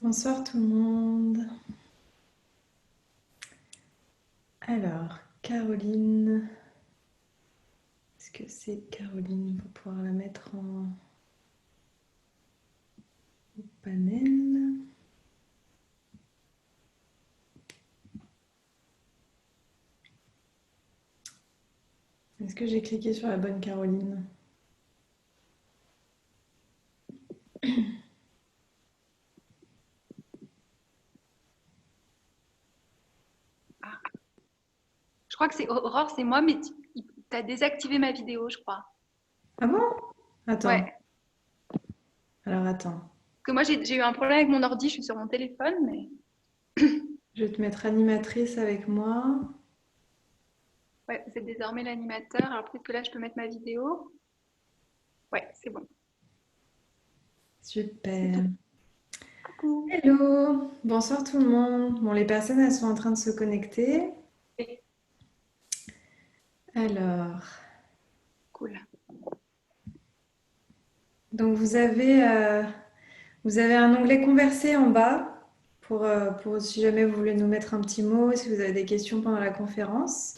Bonsoir tout le monde. Alors, Caroline, est-ce que c'est Caroline pour pouvoir la mettre en panel? Est-ce que j'ai cliqué sur la bonne Caroline? Ah, je crois que c'est Aurore, c'est moi, mais tu as désactivé ma vidéo, je crois. Ah bon? Attends, Ouais. alors attends. Parce que moi, j'ai eu un problème avec mon ordi, je suis sur mon téléphone, mais Je vais te mettre animatrice avec moi. ouais, vous êtes désormais l'animateur. Alors peut-être que là, je peux mettre ma vidéo. Ouais, c'est bon. C'est tout. Super. Coucou. Hello, bonsoir tout le monde. Bon, les personnes, elles sont en train de se connecter. Et- Alors, Cool. donc vous avez un onglet converser en bas pour si jamais vous voulez nous mettre un petit mot, si vous avez des questions pendant la conférence.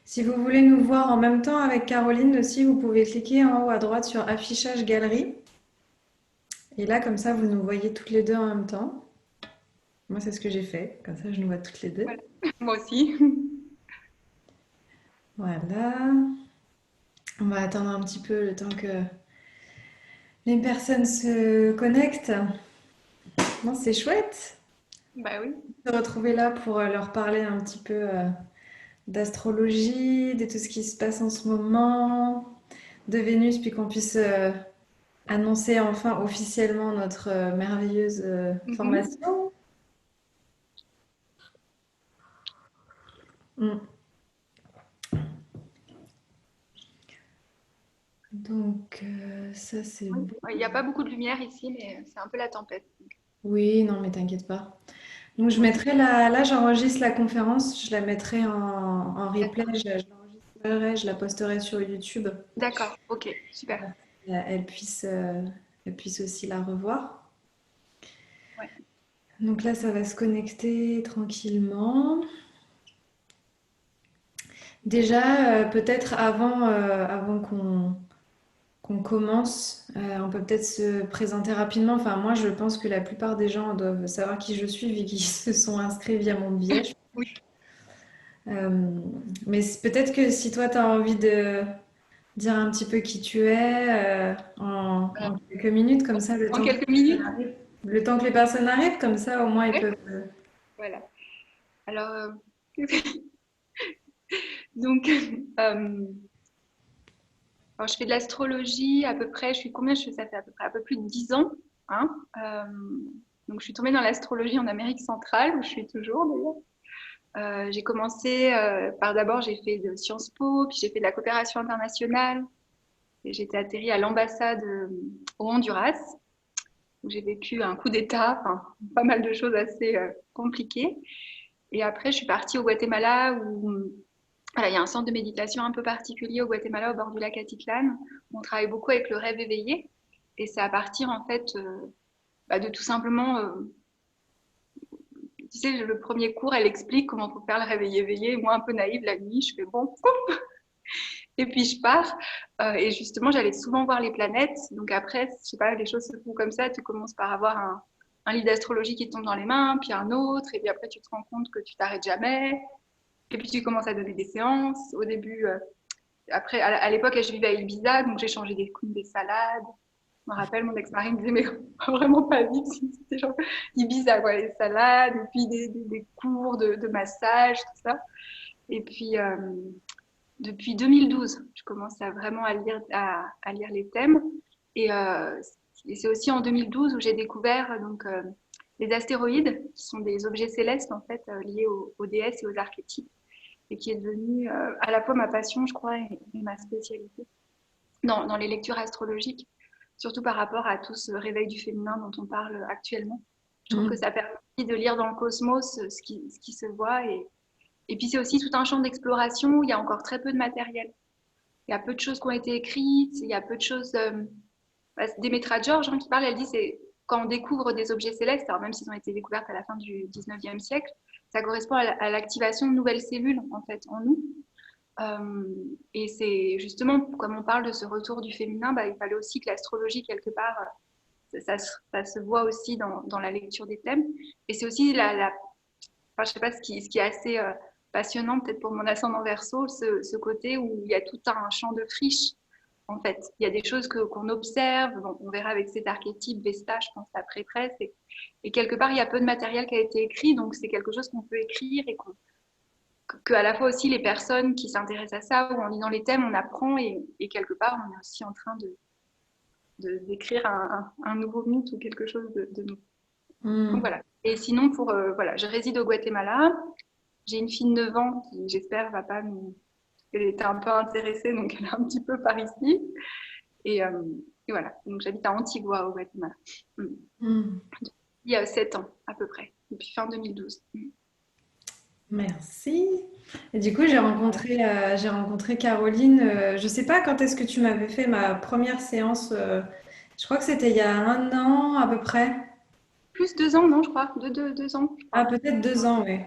Si vous voulez nous voir en même temps avec Caroline aussi, vous pouvez cliquer en haut à droite sur affichage galerie. Et là, comme ça, vous nous voyez toutes les deux en même temps. Moi, c'est ce que j'ai fait. Comme ça, je nous vois toutes les deux. Voilà. Moi aussi. Voilà. On va attendre un petit peu le temps que les personnes se connectent. Non, c'est chouette Bah oui. de se retrouver là pour leur parler un petit peu d'astrologie, de tout ce qui se passe en ce moment, de Vénus, puis qu'on puisse annoncer enfin officiellement notre merveilleuse Mhm. formation. Mm. Donc ça c'est Oui. bon. Ouais, il n'y a pas beaucoup de lumière ici, mais c'est un peu la tempête. Oui, non mais t'inquiète pas. Donc je Ouais. mettrai là j'enregistre la conférence, je la mettrai en replay, D'accord. je l'enregistrerai, je la posterai sur YouTube. D'accord. Ok. Super. Elle puisse, elle puisse aussi la revoir. Ouais. Donc là, ça va se connecter tranquillement. Déjà, peut-être avant qu'on commence, on peut peut-être se présenter rapidement. Enfin, moi, je pense que la plupart des gens doivent savoir qui je suis vu qu'ils se sont inscrits via mon biais. Oui. Euh, mais peut-être que si toi, tu as envie de dire un petit peu qui tu es Voilà. en quelques minutes, comme ça, En quelques minutes. le temps que les personnes arrivent, comme ça, au moins, ils Ouais. peuvent. Voilà. Alors, donc, alors, je fais de l'astrologie à peu près, je suis combien? Ça fait à peu près un peu plus de 10 ans. Hein. Donc, je suis tombée dans l'astrologie en Amérique centrale, où je suis toujours d'ailleurs. J'ai commencé par d'abord, j'ai fait de Sciences Po, puis j'ai fait de la coopération internationale. Et j'étais atterrie à l'ambassade au Honduras, où j'ai vécu un coup d'État, enfin, pas mal de choses assez compliquées. Et après, je suis partie au Guatemala, où voilà, il y a un centre de méditation un peu particulier au Guatemala, au bord du lac Atitlan. On travaille beaucoup avec le rêve éveillé. Et c'est à partir, en fait, de tout simplement, tu sais, le premier cours, elle explique comment faut faire le réveil éveillé. Moi, un peu naïve, la nuit, je fais bon, et puis je pars. Et justement, j'allais souvent voir les planètes. Donc après, je sais pas, les choses se font comme ça. Tu commences par avoir un livre d'astrologie qui te tombe dans les mains, puis un autre, et puis après, tu te rends compte que tu t'arrêtes jamais. Et puis tu commences à donner des séances. Au début, après, à l'époque, je vivais à Ibiza, donc j'ai changé des salades. Je me rappelle, mon ex-mari me disait, mais vraiment pas vite, c'était genre Ibiza, quoi, les salades, et puis des cours de massage, tout ça. Et puis, depuis 2012, je commence à vraiment à lire les thèmes. Et, euh, et c'est aussi en 2012 où j'ai découvert donc, les astéroïdes, qui sont des objets célestes en fait liés aux déesses et aux archétypes, et qui est devenu à la fois ma passion, je crois, et ma spécialité dans les lectures astrologiques, surtout par rapport à tout ce réveil du féminin dont on parle actuellement. Je trouve que Mm. ça permet de lire dans le cosmos ce qui se voit. Et puis c'est aussi tout un champ d'exploration où il y a encore très peu de matériel. Il y a peu de choses qui ont été écrites, il y a peu de choses. Demetra George qui parle, elle dit quand on découvre des objets célestes, alors même s'ils ont été découverts à la fin du 19e siècle, ça correspond à l'activation de nouvelles cellules en fait en nous. Et c'est justement, comme on parle de ce retour du féminin, il fallait aussi que l'astrologie, quelque part, ça se voit aussi dans la lecture des thèmes. Et c'est aussi enfin, je sais pas, ce qui est assez passionnant peut-être pour mon ascendant Verseau, ce côté où il y a tout un champ de friche. En fait, il y a des choses qu'on observe, on verra avec cet archétype Vesta, je pense, la prêtresse, et quelque part, il y a peu de matériel qui a été écrit, donc c'est quelque chose qu'on peut écrire et que à la fois aussi les personnes qui s'intéressent à ça, ou en lisant les thèmes, on apprend, et quelque part, on est aussi en train d'écrire un nouveau mythe ou quelque chose de nouveau. Donc voilà. Et sinon, voilà, je réside au Guatemala. J'ai une fille de 9 ans qui, j'espère, va pas nous. Elle était un peu intéressée, donc elle est un petit peu par ici. Et voilà. Donc j'habite à Antigua, au Guatemala. Il y a 7 ans, à peu près, depuis fin 2012. Merci. Et du coup, j'ai rencontré Caroline. Je sais pas quand est-ce que tu m'avais fait ma première séance. Je crois que c'était il y a un an à peu près. Plus 2 ans, non, je crois. 2 ans, je Ah, crois. peut-être 2 ans, oui.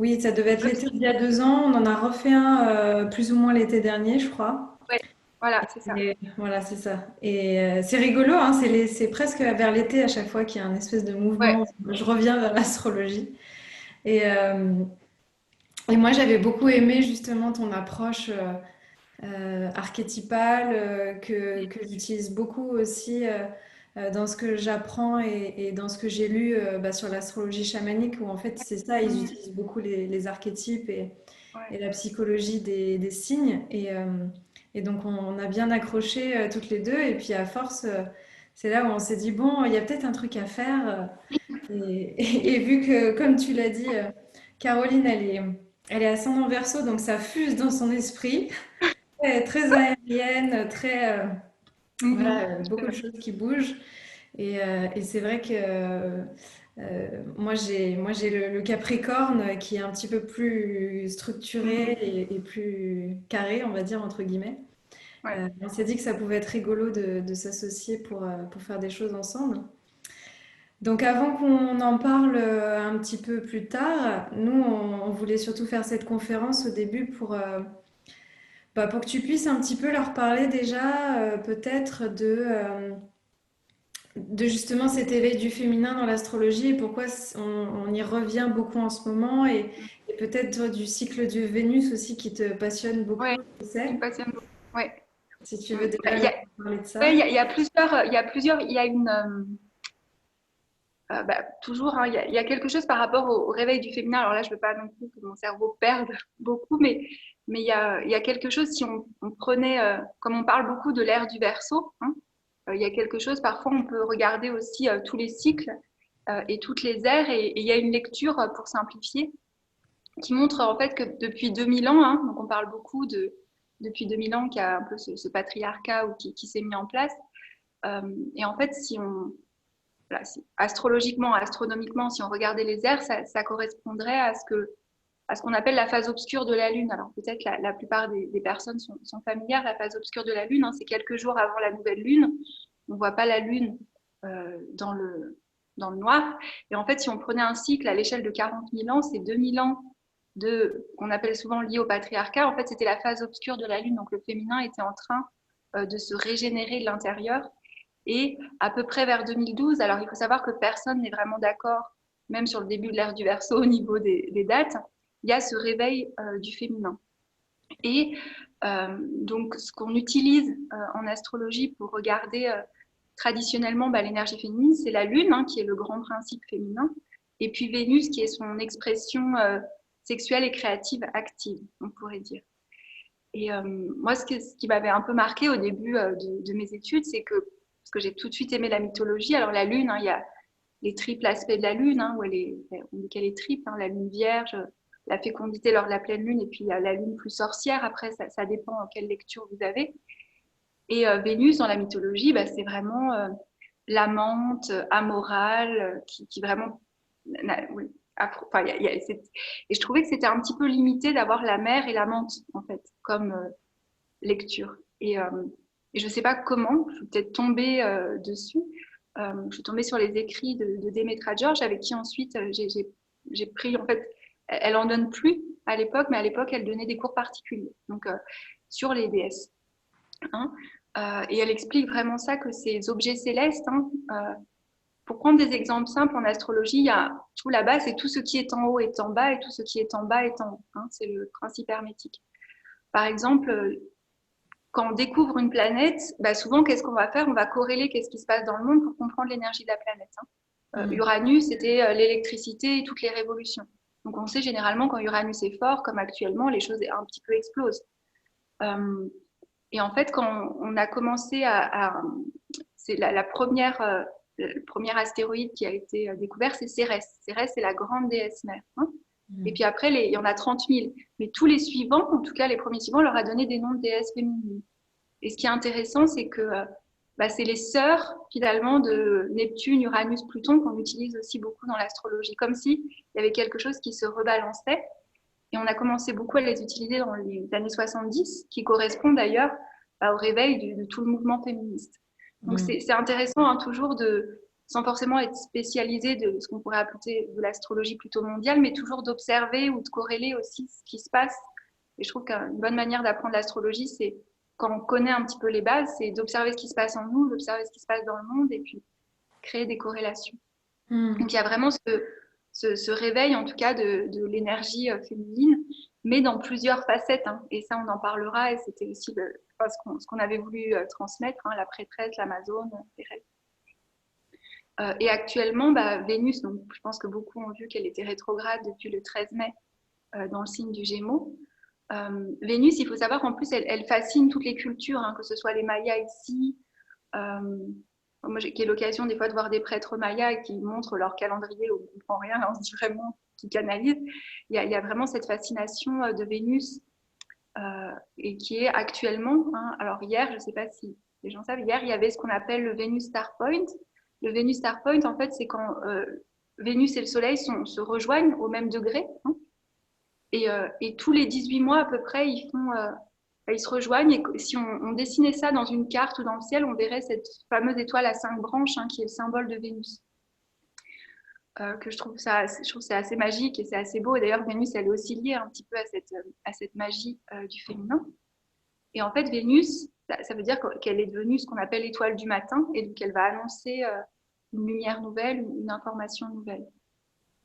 Oui, ça devait être l'été d'il y a 2 ans. On en a refait un plus ou moins l'été dernier, je crois. Ouais, voilà, c'est ça. Et voilà, c'est ça. Et c'est rigolo, hein, c'est presque vers l'été à chaque fois qu'il y a un espèce de Ouais. mouvement. Je reviens vers l'astrologie. Et, euh, et moi, j'avais beaucoup aimé justement ton approche archétypale que j'utilise beaucoup aussi dans ce que j'apprends et dans ce que j'ai lu sur l'astrologie chamanique, où en fait, c'est ça, ils Mhm. utilisent beaucoup les archétypes Ouais. et la psychologie des signes. Et donc, on a bien accroché toutes les deux. Et puis, à force, c'est là où on s'est dit, bon, il y a peut-être un truc à faire. Et vu que, comme tu l'as dit, Caroline, elle est ascendant Verseau, donc ça fuse dans son esprit. Très aérienne, très, voilà, Mhm. beaucoup de choses qui bougent. Et c'est vrai que moi j'ai le Capricorne qui est un petit peu plus structuré Mhm. et plus carré, on va dire, entre guillemets. Ouais. On s'est dit que ça pouvait être rigolo de s'associer pour faire des choses ensemble. Donc avant qu'on en parle un petit peu plus tard, nous, on voulait surtout faire cette conférence au début pour que tu puisses un petit peu leur parler déjà peut-être de justement cet éveil du féminin dans l'astrologie et pourquoi on y revient beaucoup en ce moment et peut-être du cycle de Vénus aussi qui te passionne Ouais, beaucoup, je qui sais. me passionne beaucoup. Ouais. Si tu Mm. veux déjà Il y leur a, parler de ouais, ça. il y a une, toujours, hein, il y a quelque chose par rapport au réveil du féminin. Alors là, je ne veux pas non plus que mon cerveau perde beaucoup, mais il y a quelque chose, si on prenait, comme on parle beaucoup de l'ère du Verseau, hein, il y a quelque chose, parfois on peut regarder aussi tous les cycles et toutes les ères, et il y a une lecture, pour simplifier, qui montre en fait que depuis 2000 ans, hein, donc on parle beaucoup depuis 2000 ans qu'il y a un peu ce patriarcat qui s'est mis en place. Et en fait, si on, voilà, astrologiquement, astronomiquement, si on regardait les ères, ça correspondrait à ce qu'on appelle la phase obscure de la Lune. Alors peut-être la plupart des personnes sont familières. La phase obscure de la Lune, hein, c'est quelques jours avant la nouvelle Lune. On ne voit pas la Lune dans le noir. Et en fait, si on prenait un cycle à l'échelle de 40 000 ans, c'est 2000 ans qu'on appelle souvent lié au patriarcat. En fait, c'était la phase obscure de la Lune. Donc le féminin était en train de se régénérer de l'intérieur. Et à peu près vers 2012, alors il faut savoir que personne n'est vraiment d'accord, même sur le début de l'ère du Verseau au niveau des dates, il y a ce réveil du féminin. Et donc, ce qu'on utilise en astrologie pour regarder traditionnellement l'énergie féminine, c'est la Lune, hein, qui est le grand principe féminin, et puis Vénus, qui est son expression sexuelle et créative active, on pourrait dire. Et moi, ce qui m'avait un peu marqué au début de mes études, c'est que, parce que j'ai tout de suite aimé la mythologie, alors la Lune, hein, il y a les triples aspects de la Lune, hein, on dit qu'elle est triple, hein, la Lune vierge, la fécondité lors de la pleine Lune, et puis il y a la Lune plus sorcière, après ça dépend quelle lecture vous avez. Et Vénus, dans la mythologie, c'est vraiment l'amante amorale qui vraiment... Oui, enfin, et je trouvais que c'était un petit peu limité d'avoir la mère et l'amante, en fait, comme lecture. Et je ne sais pas comment, je suis peut-être tombée dessus, Je suis tombée sur les écrits de Demetra George, avec qui ensuite j'ai pris, en fait, elle en donne plus à l'époque, mais à l'époque, elle donnait des cours particuliers, donc sur les déesses. Hein. Et elle explique vraiment ça, que ces objets célestes, hein, pour prendre des exemples simples en astrologie, il y a tout là-bas, c'est tout ce qui est en haut est en bas et tout ce qui est en bas est en haut. Hein, c'est le principe hermétique. Par exemple, quand on découvre une planète, bah souvent, qu'est-ce qu'on va faire? On va corréler qu'est-ce qui se passe dans le monde pour comprendre l'énergie de la planète. Hein. Uranus, c'était l'électricité et toutes les révolutions. Donc, on sait généralement quand Uranus est fort, comme actuellement, les choses un petit peu explosent. Et en fait, quand on a commencé c'est la première, le premier astéroïde qui a été découvert, c'est Cérès. Cérès, c'est la grande déesse mère. Hein. Et puis après, il y en a 30 000. Mais tous les suivants, en tout cas les premiers suivants, leur a donné des noms de déesses féminines. Et ce qui est intéressant, c'est que c'est les sœurs, finalement, de Neptune, Uranus, Pluton, qu'on utilise aussi beaucoup dans l'astrologie. Comme s'il y avait quelque chose qui se rebalançait. Et on a commencé beaucoup à les utiliser dans les années 70, qui correspond d'ailleurs au réveil de tout le mouvement féministe. Donc c'est intéressant, hein, toujours sans forcément être spécialisé de ce qu'on pourrait appeler de l'astrologie plutôt mondiale, mais toujours d'observer ou de corréler aussi ce qui se passe. Et je trouve qu'une bonne manière d'apprendre l'astrologie, c'est quand on connaît un petit peu les bases, c'est d'observer ce qui se passe en nous, d'observer ce qui se passe dans le monde et puis créer des corrélations. Donc il y a vraiment ce réveil, en tout cas, de l'énergie féminine, mais dans plusieurs facettes. Hein. Et ça, on en parlera. Et c'était aussi ce qu'on avait voulu transmettre, hein, la prêtresse, l'Amazone, les rêves. Et actuellement, Vénus, donc, je pense que beaucoup ont vu qu'elle était rétrograde depuis le 13 mai dans le signe du Gémeaux. Vénus, il faut savoir qu'en plus, elle fascine toutes les cultures, hein, que ce soit les Mayas ici. Moi, j'ai l'occasion des fois de voir des prêtres mayas qui montrent leur calendrier où on ne comprend rien, on se dit vraiment qu'ils canalisent. Il y a vraiment cette fascination de Vénus et qui est actuellement, hein, alors hier, je ne sais pas si les gens savent, hier, il y avait ce qu'on appelle le Venus Star Point. Le Venus Star Point, en fait, c'est quand Vénus et le Soleil se rejoignent au même degré. Hein, et tous les 18 mois à peu près, ils se rejoignent. Et si on dessinait ça dans une carte ou dans le ciel, on verrait cette fameuse étoile à 5 branches, hein, qui est le symbole de Vénus. Que je trouve c'est assez magique et c'est assez beau. Et d'ailleurs, Vénus, elle est aussi liée un petit peu à cette magie du féminin. Et en fait, Vénus, ça veut dire qu'elle est devenue ce qu'on appelle l'étoile du matin, et donc elle va annoncer une lumière nouvelle, une information nouvelle.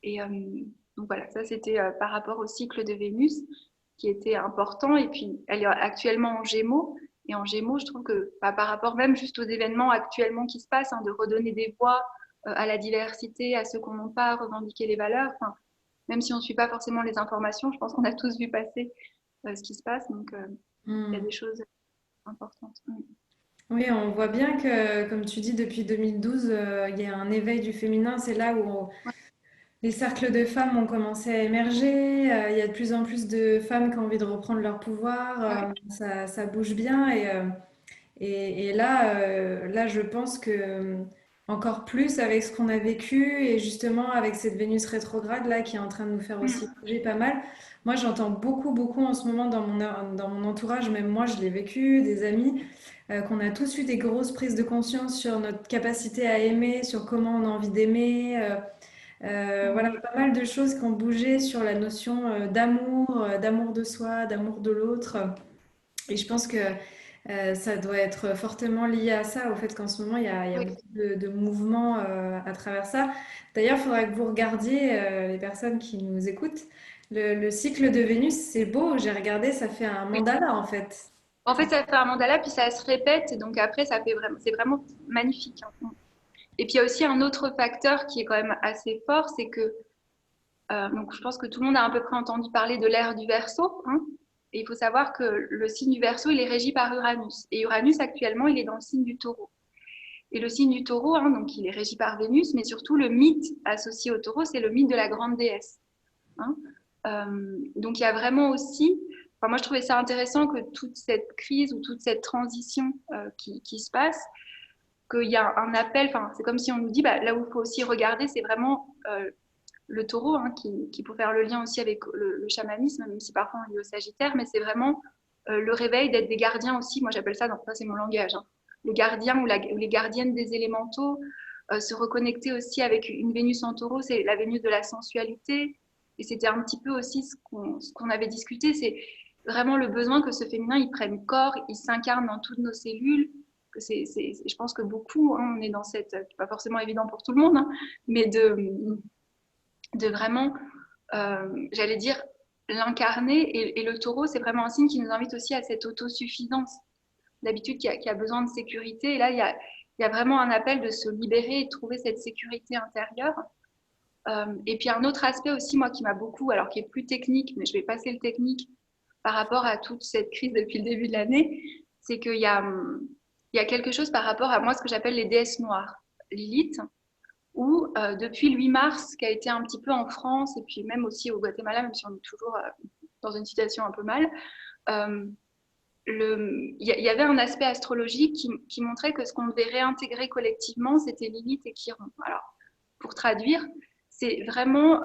Et donc voilà, ça c'était par rapport au cycle de Vénus qui était important. Et puis elle est actuellement en Gémeaux. Et en Gémeaux, je trouve que par rapport même juste aux événements actuellement qui se passent, hein, de redonner des voix à la diversité, à ceux qu'on n'ont pas, revendiquer les valeurs, même si on ne suit pas forcément les informations, je pense qu'on a tous vu passer ce qui se passe. Donc il y a des choses importantes. Oui, on voit bien que, comme tu dis, depuis 2012, il y a un éveil du féminin. C'est là où les cercles de femmes ont commencé à émerger. Il y a de plus en plus de femmes qui ont envie de reprendre leur pouvoir. Ça bouge bien. Et là, je pense que encore plus avec ce qu'on a vécu et justement avec cette Vénus rétrograde là qui est en train de nous faire aussi bouger pas mal. Moi, j'entends beaucoup, beaucoup en ce moment dans mon entourage, même moi, je l'ai vécu, des amis, qu'on a tous eu des grosses prises de conscience sur notre capacité à aimer, sur comment on a envie d'aimer. Voilà, pas mal de choses qui ont bougé sur la notion d'amour, d'amour de soi, d'amour de l'autre. Et je pense que ça doit être fortement lié à ça, au fait qu'en ce moment, il y a Oui. beaucoup de mouvements à travers ça. D'ailleurs, il faudra que vous regardiez, les personnes qui nous écoutent, le cycle de Vénus, c'est beau, j'ai regardé, ça fait un Oui. mandala en fait. En fait, ça fait un mandala, puis ça se répète, et donc après, c'est vraiment magnifique. Hein. Et puis il y a aussi un autre facteur qui est quand même assez fort, c'est que donc je pense que tout le monde a à peu près entendu parler de l'ère du Verseau. Hein, et il faut savoir que le signe du Verseau, il est régi par Uranus. Et Uranus, actuellement, il est dans le signe du Taureau. Et le signe du Taureau, hein, donc il est régi par Vénus, mais surtout le mythe associé au Taureau, c'est le mythe de la grande déesse. Hein. Donc il y a vraiment aussi, enfin, moi je trouvais ça intéressant que toute cette crise ou toute cette transition qui se passe, qu'il y a un appel, enfin c'est comme si on nous dit, là où il faut aussi regarder, c'est vraiment le taureau, hein, qui peut faire le lien aussi avec le chamanisme, même si parfois on est au Sagittaire, mais c'est vraiment le réveil d'être des gardiens aussi, moi j'appelle ça, ça c'est mon langage, hein, les gardiens ou les gardiennes des élémentaux, Se reconnecter aussi avec une Vénus en taureau, c'est la Vénus de la sensualité. Et c'était un petit peu aussi ce qu'on avait discuté, c'est vraiment le besoin que ce féminin, il prenne corps, il s'incarne dans toutes nos cellules. Je pense que beaucoup, hein, on est dans cette, c'est pas forcément évident pour tout le monde, hein, mais de vraiment, j'allais dire, l'incarner. Et le taureau, c'est vraiment un signe qui nous invite aussi à cette autosuffisance. D'habitude, qui a besoin de sécurité. Et là, il y a vraiment un appel de se libérer et de trouver cette sécurité intérieure. Et puis un autre aspect aussi, moi, qui m'a beaucoup, alors qui est plus technique, mais je vais passer le technique par rapport à toute cette crise depuis le début de l'année, c'est qu'il y a quelque chose par rapport à moi, ce que j'appelle les déesses noires. Lilith, où depuis le 8 mars, qui a été un petit peu en France, et puis même aussi au Guatemala, même si on est toujours dans une situation un peu mal, il y avait un aspect astrologique qui montrait que ce qu'on devait réintégrer collectivement, c'était Lilith et Chiron. Alors, pour traduire, c'est vraiment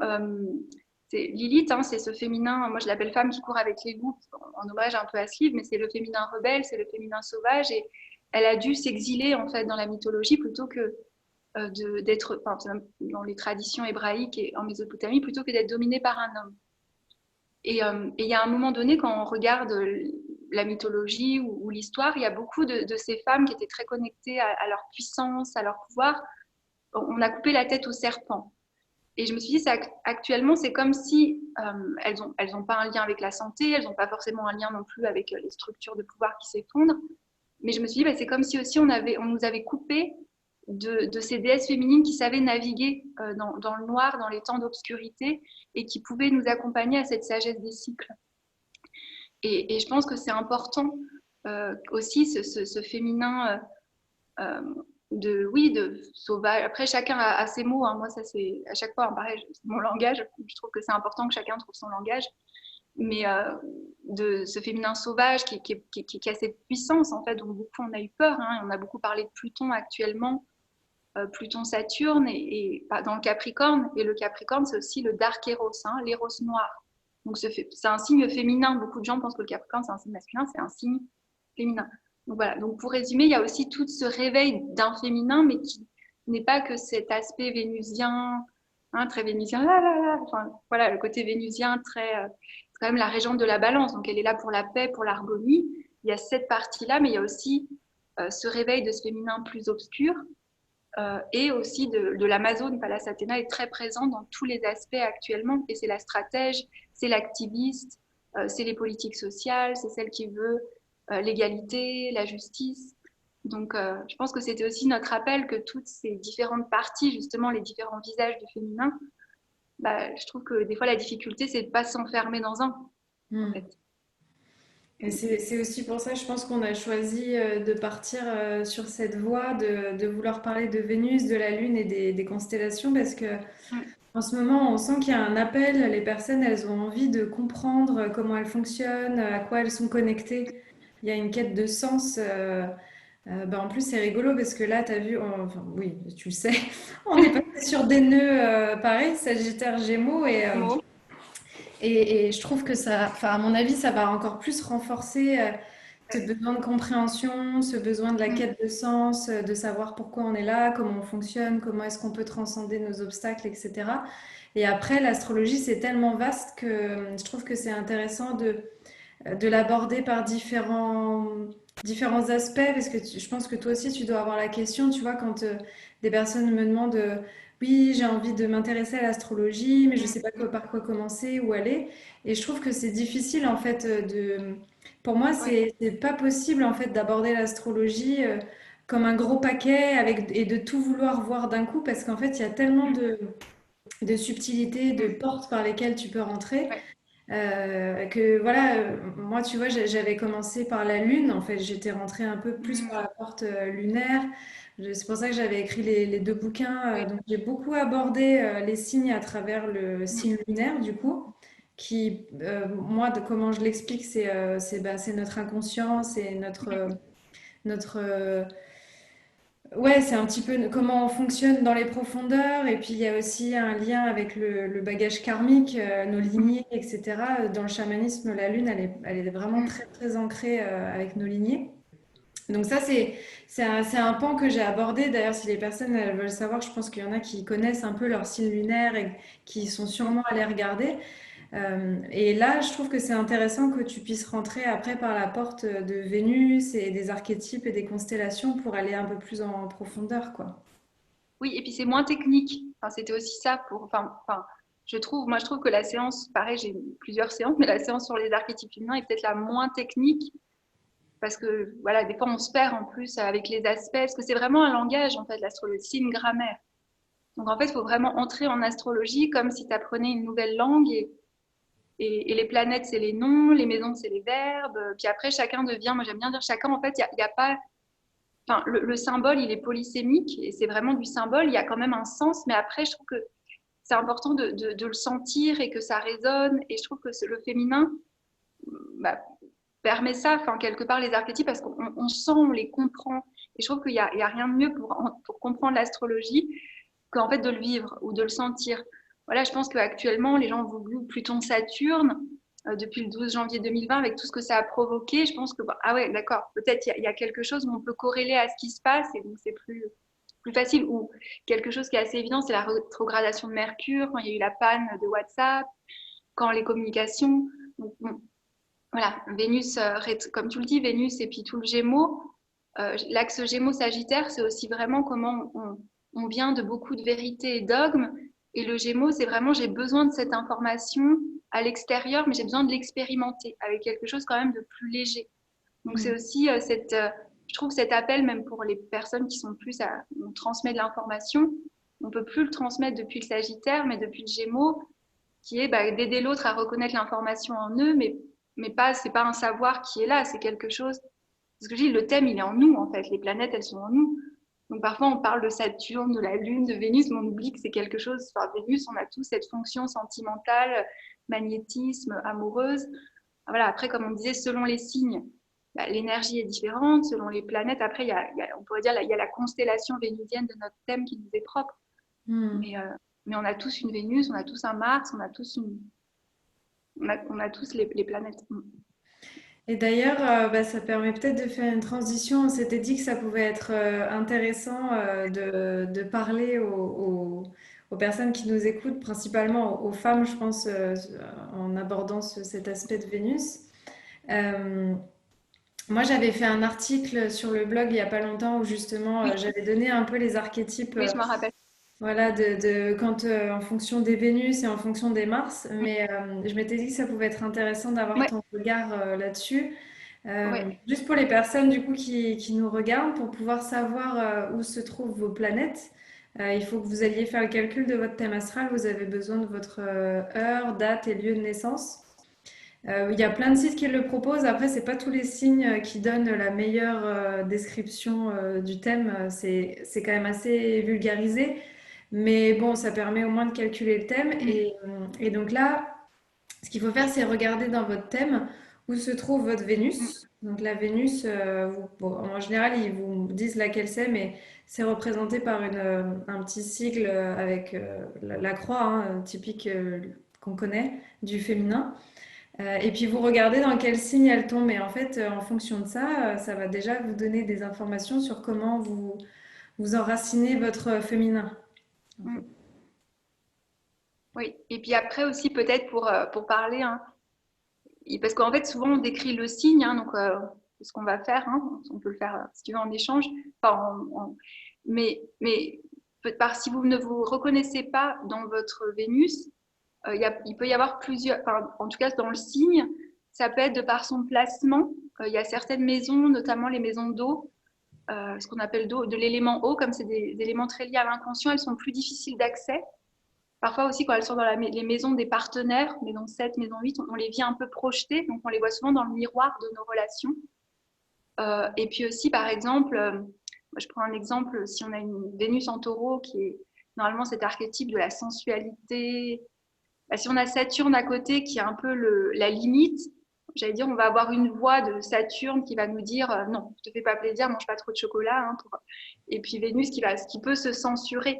Lilith, hein, c'est ce féminin, moi je l'appelle femme qui court avec les loups, en hommage un peu à ce livre, mais c'est le féminin rebelle, c'est le féminin sauvage, et elle a dû s'exiler en fait dans la mythologie plutôt que d'être, enfin, dans les traditions hébraïques et en Mésopotamie, plutôt que d'être dominée par un homme. Et il y a un moment donné, quand on regarde la mythologie ou l'histoire, il y a beaucoup de ces femmes qui étaient très connectées à leur puissance, à leur pouvoir. On a coupé la tête au serpent. Et je me suis dit, actuellement, c'est comme si elles ont pas un lien avec la santé, elles n'ont pas forcément un lien non plus avec les structures de pouvoir qui s'effondrent. Mais je me suis dit, bah, c'est comme si aussi on nous avait coupé de ces déesses féminines qui savaient naviguer dans le noir, dans les temps d'obscurité, et qui pouvaient nous accompagner à cette sagesse des cycles. Et je pense que c'est important aussi ce féminin de sauvage. Après, chacun a ses mots. Hein. Moi, ça c'est à chaque fois, hein, pareil, mon langage. Je trouve que c'est important que chacun trouve son langage. Mais de ce féminin sauvage qui a cette puissance, en fait, dont beaucoup on a eu peur. Hein. On a beaucoup parlé de Pluton actuellement, Pluton-Saturne, et dans le Capricorne. Et le Capricorne, c'est aussi le Dark Eros, hein, l'Eros noir. Donc, c'est un signe féminin. Beaucoup de gens pensent que le Capricorne, c'est un signe masculin, c'est un signe féminin. Donc, voilà. Donc, pour résumer, il y a aussi tout ce réveil d'un féminin, mais qui n'est pas que cet aspect vénusien, hein, très vénusien, là, là, là. Enfin, voilà, le côté vénusien, c'est quand même la régente de la balance. Donc, elle est là pour la paix, pour l'harmonie. Il y a cette partie-là, mais il y a aussi ce réveil de ce féminin plus obscur. Et aussi de l'Amazone. Pallas Athéna est très présente dans tous les aspects actuellement. Et c'est la stratège, c'est l'activiste, c'est les politiques sociales, c'est celle qui veut l'égalité, la justice. Donc, je pense que c'était aussi notre appel que toutes ces différentes parties, justement les différents visages du féminin, bah, je trouve que des fois la difficulté, c'est de ne pas s'enfermer dans un. En fait. Et c'est aussi pour ça, je pense qu'on a choisi de partir sur cette voie, de vouloir parler de Vénus, de la Lune et des constellations, parce que Mm. en ce moment, on sent qu'il y a un appel. Les personnes, elles ont envie de comprendre comment elles fonctionnent, à quoi elles sont connectées. Il y a une quête de sens. En plus, c'est rigolo parce que là, tu as vu, enfin, oui, tu le sais, on est passé sur des nœuds pareils, Sagittaire, Gémeaux, Mots. et je trouve que ça, enfin, à mon avis, ça va encore plus renforcer ce besoin de compréhension, ce besoin de la Mm. quête de sens, de savoir pourquoi on est là, comment on fonctionne, comment est-ce qu'on peut transcender nos obstacles, etc. Et après, l'astrologie, c'est tellement vaste que je trouve que c'est intéressant de l'aborder par différents aspects, parce que je pense que toi aussi, tu dois avoir la question, tu vois, quand des personnes me demandent, oui, j'ai envie de m'intéresser à l'astrologie, mais je sais pas par quoi commencer, où aller. Et je trouve que c'est difficile, en fait, Pour moi, Ouais. c'est pas possible, en fait, d'aborder l'astrologie comme un gros paquet et de tout vouloir voir d'un coup, parce qu'en fait, il y a tellement de subtilités, de Mm. portes par lesquelles tu peux rentrer. Ouais. Que voilà, moi tu vois, j'avais commencé par la Lune, en fait, j'étais rentrée un peu plus par Mm. la porte lunaire. C'est pour ça que j'avais écrit les deux bouquins. Ouais. Donc j'ai beaucoup abordé les signes à travers le Mm. signe lunaire, du coup, qui, moi, comment je l'explique, c'est notre inconscient, c'est notre ouais, c'est un petit peu comment on fonctionne dans les profondeurs, et puis il y a aussi un lien avec le bagage karmique, nos lignées, etc. Dans le chamanisme, la lune, elle est vraiment Mm. très très ancrée avec nos lignées. Donc ça, c'est un pan que j'ai abordé. D'ailleurs, si les personnes elles veulent savoir, je pense qu'il y en a qui connaissent un peu leur signe lunaire et qui sont sûrement allés regarder. Et là, je trouve que c'est intéressant que tu puisses rentrer après par la porte de Vénus et des archétypes et des constellations pour aller un peu plus en profondeur, quoi. Oui, et puis c'est moins technique. Enfin, c'était aussi ça pour. Moi, je trouve que la séance, pareil, j'ai eu plusieurs séances, mais la séance sur les archétypes féminins est peut-être la moins technique parce que, voilà, des fois, on se perd en plus avec les aspects, parce que c'est vraiment un langage, en fait, l'astrologie, c'est une grammaire. Donc, en fait, il faut vraiment entrer en astrologie comme si tu apprenais une nouvelle langue et les planètes, c'est les noms, les maisons, c'est les verbes. Puis après, chacun devient, moi, j'aime bien dire, chacun, en fait, il y a pas enfin, le symbole, il est polysémique et c'est vraiment du symbole. Il y a quand même un sens, mais après, je trouve que c'est important de le sentir et que ça résonne. Et je trouve que le féminin bah, permet ça, enfin, quelque part, les archétypes, parce qu'on sent, on les comprend. Et je trouve qu'il y a rien de mieux pour comprendre l'astrologie qu'en fait de le vivre ou de le sentir. Voilà, je pense qu'actuellement, les gens vouent Pluton-Saturne depuis le 12 janvier 2020, avec tout ce que ça a provoqué. Je pense que, bah, ah ouais, d'accord, peut-être il y a quelque chose où on peut corréler à ce qui se passe et donc c'est plus facile. Ou quelque chose qui est assez évident, c'est la rétrogradation de Mercure, quand il y a eu la panne de WhatsApp, quand les communications. Donc, bon, voilà, Vénus, comme tu le dis, Vénus et puis tout le Gémeaux. L'axe Gémeaux-Sagittaire, c'est aussi vraiment comment on vient de beaucoup de vérités et dogmes. Et le Gémeaux, c'est vraiment j'ai besoin de cette information à l'extérieur, mais j'ai besoin de l'expérimenter avec quelque chose quand même de plus léger. Donc c'est Mm. aussi je trouve cet appel, même pour les personnes qui sont plus on transmet de l'information, on peut plus le transmettre depuis le Sagittaire, mais depuis le Gémeaux, qui est d'aider l'autre à reconnaître l'information en eux, mais pas, c'est pas un savoir qui est là, c'est quelque chose. Parce que je dis, le thème, il est en nous, en fait. Les planètes, elles sont en nous. Donc parfois, on parle de Saturne, de la Lune, de Vénus, mais on oublie que c'est quelque chose. Enfin, Vénus, on a tous cette fonction sentimentale, magnétisme, amoureuse. Voilà, après, comme on disait, selon les signes, bah, l'énergie est différente. Selon les planètes, après, on pourrait dire, il y a la constellation vénusienne de notre thème qui nous est propre. Mm. Mais on a tous une Vénus, on a tous un Mars, on a tous les planètes. Et d'ailleurs, bah, ça permet peut-être de faire une transition. On s'était dit que ça pouvait être intéressant de parler aux personnes qui nous écoutent, principalement aux femmes, je pense, en abordant cet aspect de Vénus. Euh, Moi, j'avais fait un article sur le blog il n'y a pas longtemps où justement Oui, j'avais donné un peu les archétypes. oui, je me rappelle. Voilà, quand en fonction des Vénus et en fonction des Mars, mais je m'étais dit que ça pouvait être intéressant d'avoir Ouais, ton regard là-dessus. ouais. Juste pour les personnes du coup qui nous regardent, pour pouvoir savoir où se trouvent vos planètes, il faut que vous alliez faire le calcul de votre thème astral. Vous avez besoin de votre heure, date et lieu de naissance. Il y a plein de sites qui le proposent. Après, c'est pas tous les signes qui donnent la meilleure description du thème. C'est quand même assez vulgarisé. Mais bon, ça permet au moins de calculer le thème. Mm, Et donc là, ce qu'il faut faire, c'est regarder dans votre thème où se trouve votre mm, Vénus. Donc la Vénus, bon, en général, ils vous disent laquelle c'est, mais c'est représenté par un petit sigle avec la croix typique qu'on connaît du féminin. Et puis vous regardez dans quel signe elle tombe. Et en fait, en fonction de ça, ça va déjà vous donner des informations sur comment vous enracinez votre féminin. mm. Oui. Et puis après aussi, peut-être pour parler, hein, parce qu'en fait, souvent, on décrit le signe, hein, donc c'est ce qu'on va faire, hein, on peut le faire si tu veux en échange. Enfin, mais si vous ne vous reconnaissez pas dans votre Vénus, il peut y avoir plusieurs, enfin, en tout cas dans le signe, ça peut être de par son placement. Il y a certaines maisons, notamment les maisons d'eau, ce qu'on appelle d'eau, de l'élément eau, comme c'est des éléments très liés à l'inconscient, elles sont plus difficiles d'accès. Parfois aussi, quand elles sont dans les maisons des partenaires, maison 7, maison 8, on les vient un peu projetées, donc on les voit souvent dans le miroir de nos relations. Et puis aussi, par exemple, je prends un exemple, si on a une Vénus en taureau, qui est normalement cet archétype de la sensualité, bah, si on a Saturne à côté, qui est un peu la limite, j'allais dire, on va avoir une voix de Saturne qui va nous dire non, je te fais pas plaisir, mange pas trop de chocolat. Hein, et puis Vénus qui peut se censurer.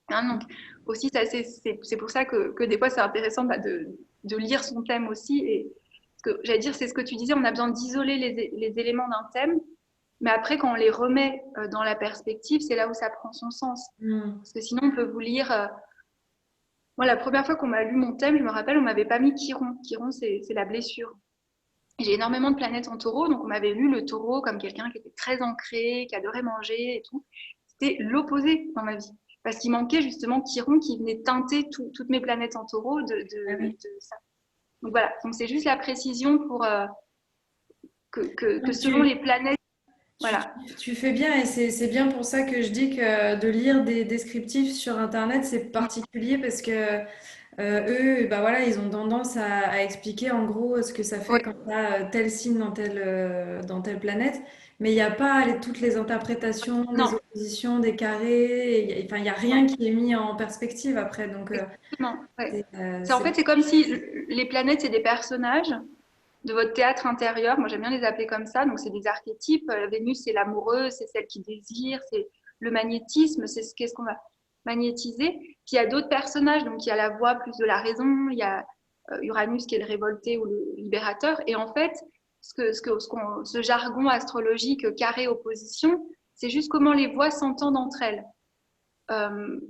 Hein, donc aussi, c'est pour ça que des fois c'est intéressant de lire son thème aussi. Et j'allais dire, c'est ce que tu disais, on a besoin d'isoler les éléments d'un thème Mais après, quand on les remet dans la perspective, c'est là où ça prend son sens. Mm. Parce que sinon, on peut vous lire. Moi, la première fois qu'on m'a lu mon thème, je me rappelle, on m'avait pas mis Chiron. Chiron, c'est la blessure. J'ai énormément de planètes en taureau, donc on m'avait lu le taureau comme quelqu'un qui était très ancré, qui adorait manger et tout. C'était l'opposé dans ma vie. Parce qu'il manquait justement Chiron qui venait teinter toutes mes planètes en taureau Ah oui. de ça. Donc voilà, donc c'est juste la précision pour que Donc, selon les planètes, tu, voilà. tu fais bien et c'est bien pour ça que je dis que de lire des descriptifs sur Internet, c'est particulier parce que eux, bah voilà, ils ont tendance à expliquer en gros ce que ça Ouais, fait quand tu as tel signe dans telle planète, mais il n'y a pas toutes les interprétations des non, oppositions, des carrés, enfin, il n'y a non, rien qui est mis en perspective après. Donc, exactement. Ouais. En c'est fait, c'est comme si les planètes, c'est des personnages de votre théâtre intérieur. Moi, j'aime bien les appeler comme ça. Donc, c'est des archétypes. Vénus, c'est l'amoureuse, c'est celle qui désire, c'est le magnétisme, c'est qu'est-ce qu'on va magnétiser. Puis, il y a d'autres personnages. Donc, il y a la voix plus de la raison. Il y a Uranus qui est le révolté ou le libérateur. Et en fait, ce jargon astrologique carré opposition, c'est juste comment les voix s'entendent entre elles.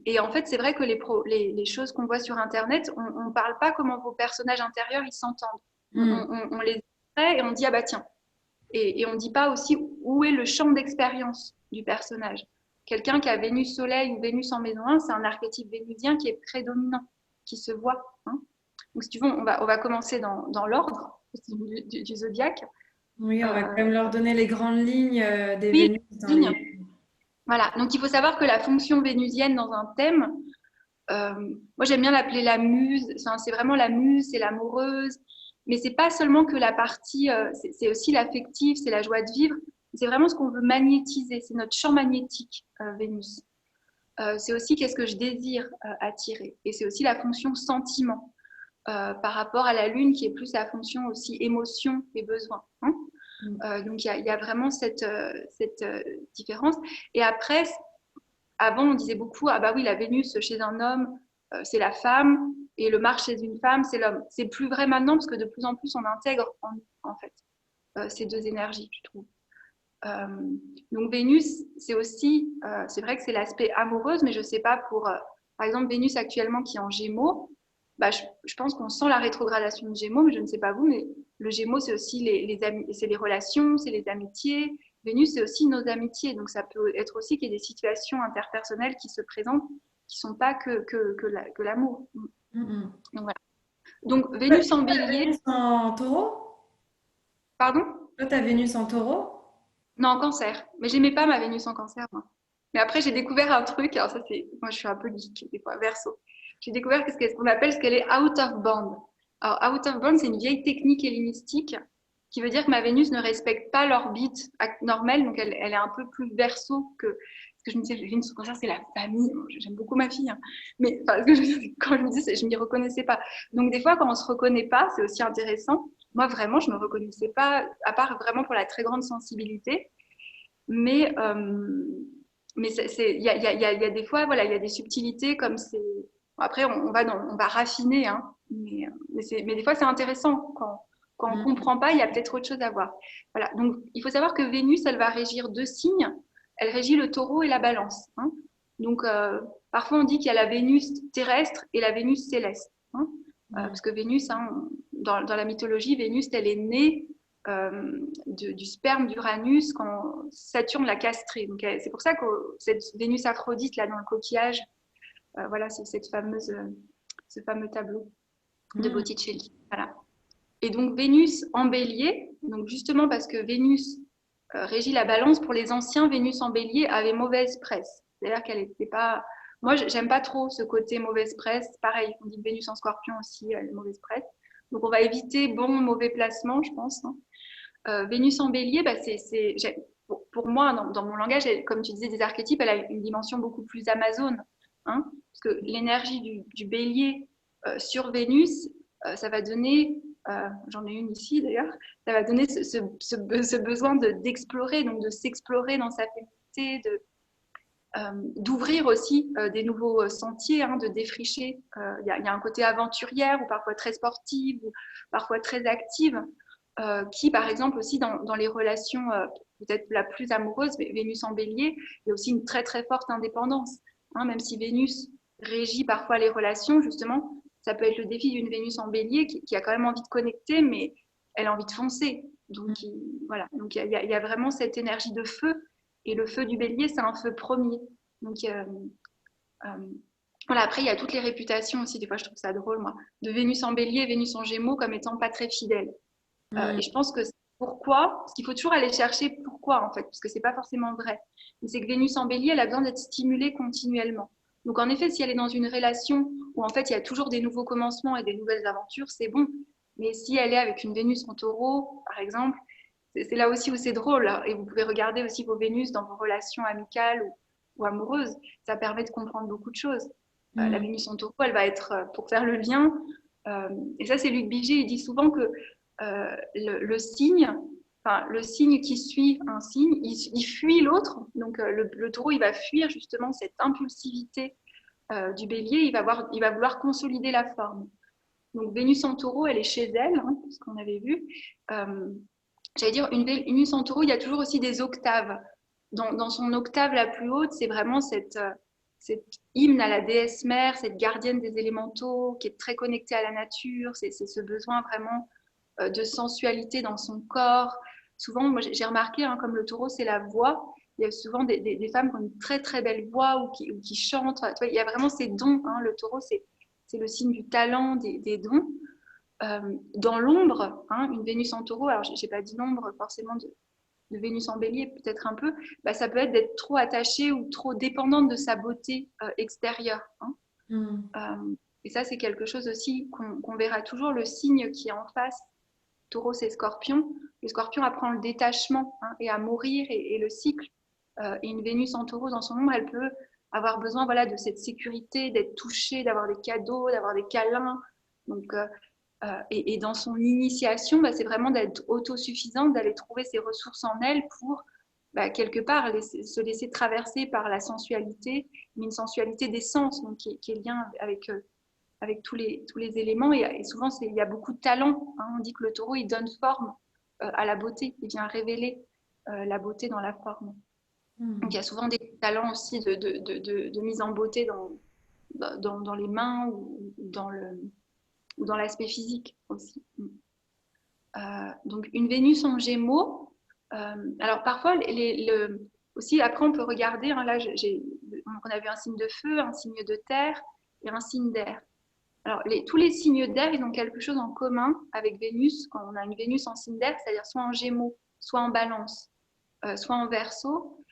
Et en fait, c'est vrai que les choses qu'on voit sur Internet, on ne parle pas comment vos personnages intérieurs ils s'entendent. Hmm. On les extrait et on dit ah bah tiens. Et on ne dit pas aussi où est le champ d'expérience du personnage. Quelqu'un qui a Vénus Soleil ou Vénus en maison 1, c'est un archétype vénusien qui est prédominant, qui se voit. Hein. Donc si tu veux, on va commencer dans l'ordre du zodiaque. Oui, on va quand Euh, même leur donner les grandes lignes des oui, Vénus dans ligne. les. Voilà. Donc il faut savoir que la fonction vénusienne dans un thème, Euh, moi, j'aime bien l'appeler la muse. Enfin, c'est vraiment la muse, c'est l'amoureuse. Mais c'est pas seulement que la partie, c'est aussi l'affectif, c'est la joie de vivre. C'est vraiment ce qu'on veut magnétiser. C'est notre champ magnétique, Vénus. C'est aussi qu'est-ce que je désire attirer. Et c'est aussi la fonction sentiment par rapport à la Lune qui est plus la fonction aussi émotion et besoin. Hein. Donc, il y a vraiment cette différence. Et après, avant, on disait beaucoup, ah bah oui, la Vénus chez un homme, c'est la femme, et le Mars chez une femme, c'est l'homme. C'est plus vrai maintenant parce que de plus en plus, on intègre en fait ces deux énergies, je trouve. Euh, donc Vénus, c'est aussi, c'est vrai que c'est l'aspect amoureuse, mais je sais pas pour, par exemple, Vénus actuellement qui est en Gémeaux, bah, je pense qu'on sent la rétrogradation de Gémeaux, mais je ne sais pas vous, mais le Gémeaux, c'est aussi c'est les relations, c'est les amitiés. Vénus, c'est aussi nos amitiés, donc ça peut être aussi qu'il y ait des situations interpersonnelles qui se présentent, qui sont pas que l'amour. Mm, mm. Donc, voilà. Donc Toi, Vénus en t'as Bélier, Vénus en taureau? pardon? Toi, t'as Vénus en taureau? Non, en cancer. Mais j'aimais pas ma Vénus en cancer, moi. Mais après, j'ai découvert un truc. Alors ça, c'est... Moi, je suis un peu geek, des fois, verso. J'ai découvert qu'est-ce qu'on appelle ce qu'elle est out of band. Alors, out of band, c'est une vieille technique hellénistique qui veut dire que ma Vénus ne respecte pas l'orbite normale. Donc, elle est un peu plus verso que... Parce que je me disais, Vénus en cancer, c'est la famille. J'aime beaucoup ma fille. Hein. Mais enfin, quand je me dis, je m'y reconnaissais pas. Donc, des fois, quand on se reconnaît pas, c'est aussi intéressant. Moi, vraiment, je me reconnaissais pas, à part vraiment pour la très grande sensibilité. Mais il y a des fois, voilà, il y a des subtilités comme c'est. Après, on va raffiner, hein, mais des fois, c'est intéressant. Quand on ne Mm. comprend pas, il y a peut-être autre chose à voir. Voilà. Donc, il faut savoir que Vénus, elle va régir deux signes. Elle régit le taureau et la balance. Hein. Donc, parfois, on dit qu'il y a la Vénus terrestre et la Vénus céleste. Hein. Mm. Parce que Vénus, hein, dans la mythologie, Vénus, elle est née du sperme d'Uranus quand Saturne l'a castré. Donc, c'est pour ça que cette Vénus Aphrodite, là, dans le coquillage, voilà, c'est ce fameux tableau de Mm. Botticelli. Voilà. Et donc, Vénus en bélier, donc justement parce que Vénus régit la balance, pour les anciens, Vénus en bélier avait mauvaise presse. C'est-à-dire qu'elle n'était pas. Moi, j'aime pas trop ce côté mauvaise presse. Pareil, on dit que Vénus en scorpion aussi, elle a mauvaise presse. Donc, on va éviter bon, mauvais placement, je pense. Hein. Vénus en bélier, bah, pour moi, dans mon langage, comme tu disais, des archétypes, elle a une dimension beaucoup plus amazone. Hein, parce que l'énergie du bélier sur Vénus, ça va donner, j'en ai une ici d'ailleurs, ça va donner ce besoin d'explorer, donc de s'explorer dans sa féminité, d'ouvrir aussi des nouveaux sentiers, hein, de défricher. Il y a un côté aventurière ou parfois très sportive ou parfois très active qui, par exemple, aussi dans les relations peut-être la plus amoureuse, mais Vénus en Bélier, il y a aussi une très très forte indépendance. Même si Vénus régit parfois les relations, justement, ça peut être le défi d'une Vénus en Bélier qui a quand même envie de connecter, mais elle a envie de foncer. Donc voilà, donc il y a vraiment cette énergie de feu, et le feu du Bélier, c'est un feu premier. Donc euh, voilà, après, il y a toutes les réputations aussi, des fois je trouve ça drôle, moi, de Vénus en Bélier, Vénus en Gémeaux comme étant pas très fidèle. Et je pense que pourquoi, parce qu'il faut toujours aller chercher pourquoi en fait, parce que c'est pas forcément vrai. Mais c'est que Vénus en Bélier, elle a besoin d'être stimulée continuellement. Donc en effet, si elle est dans une relation où en fait il y a toujours des nouveaux commencements et des nouvelles aventures, c'est bon. Mais si elle est avec une Vénus en Taureau, par exemple, c'est là aussi où c'est drôle. Et vous pouvez regarder aussi vos Vénus dans vos relations amicales ou amoureuses. Ça permet de comprendre beaucoup de choses. La Vénus en Taureau, elle va être pour faire le lien. Et ça, c'est Luc Biget. Il dit souvent que le signe, enfin, le signe qui suit un signe, il fuit l'autre. Donc le taureau, il va fuir justement cette impulsivité du bélier. Il va vouloir consolider la forme. Donc Vénus en taureau, elle est chez elle, ce qu'on avait vu. J'allais dire, une Vénus en taureau, il y a toujours aussi des octaves. Dans son octave la plus haute, c'est vraiment cette hymne à la déesse mère, cette gardienne des élémentaux, qui est très connectée à la nature. C'est ce besoin vraiment de sensualité dans son corps. Souvent, moi, j'ai remarqué, comme le taureau, c'est la voix. Il y a souvent des femmes qui ont une très très belle voix ou qui chantent. Tu vois, il y a vraiment ces dons. Le taureau, c'est le signe du talent, des dons. Dans l'ombre, une Vénus en taureau, alors je n'ai pas dit l'ombre forcément de Vénus en bélier, peut-être un peu, ça peut être d'être trop attachée ou trop dépendante de sa beauté extérieure. Et ça, c'est quelque chose aussi qu'on verra toujours, le signe qui est en face. Taureau, c'est Scorpion. Le Scorpion apprend le détachement et à mourir et le cycle. Et une Vénus en Taureau dans son ombre, elle peut avoir besoin de cette sécurité, d'être touchée, d'avoir des cadeaux, d'avoir des câlins. Donc, et dans son initiation, c'est vraiment d'être autosuffisante, d'aller trouver ses ressources en elle pour quelque part se laisser traverser par la sensualité, mais une sensualité des sens, donc qui est lien avec tous les éléments. Et souvent, il y a beaucoup de talent. On dit que le taureau, il donne forme à la beauté. Il vient révéler la beauté dans la forme. Donc, il y a souvent des talents aussi de mise en beauté dans les mains ou dans l'aspect physique aussi. Donc, une Vénus en Gémeaux. Alors, parfois, aussi, après, on peut regarder. Là, on a vu un signe de feu, un signe de terre et un signe d'air. Alors, tous les signes d'air, ils ont quelque chose en commun avec Vénus. Quand on a une Vénus en signe d'air, c'est-à-dire soit en Gémeaux, soit en Balance, soit en Verseau.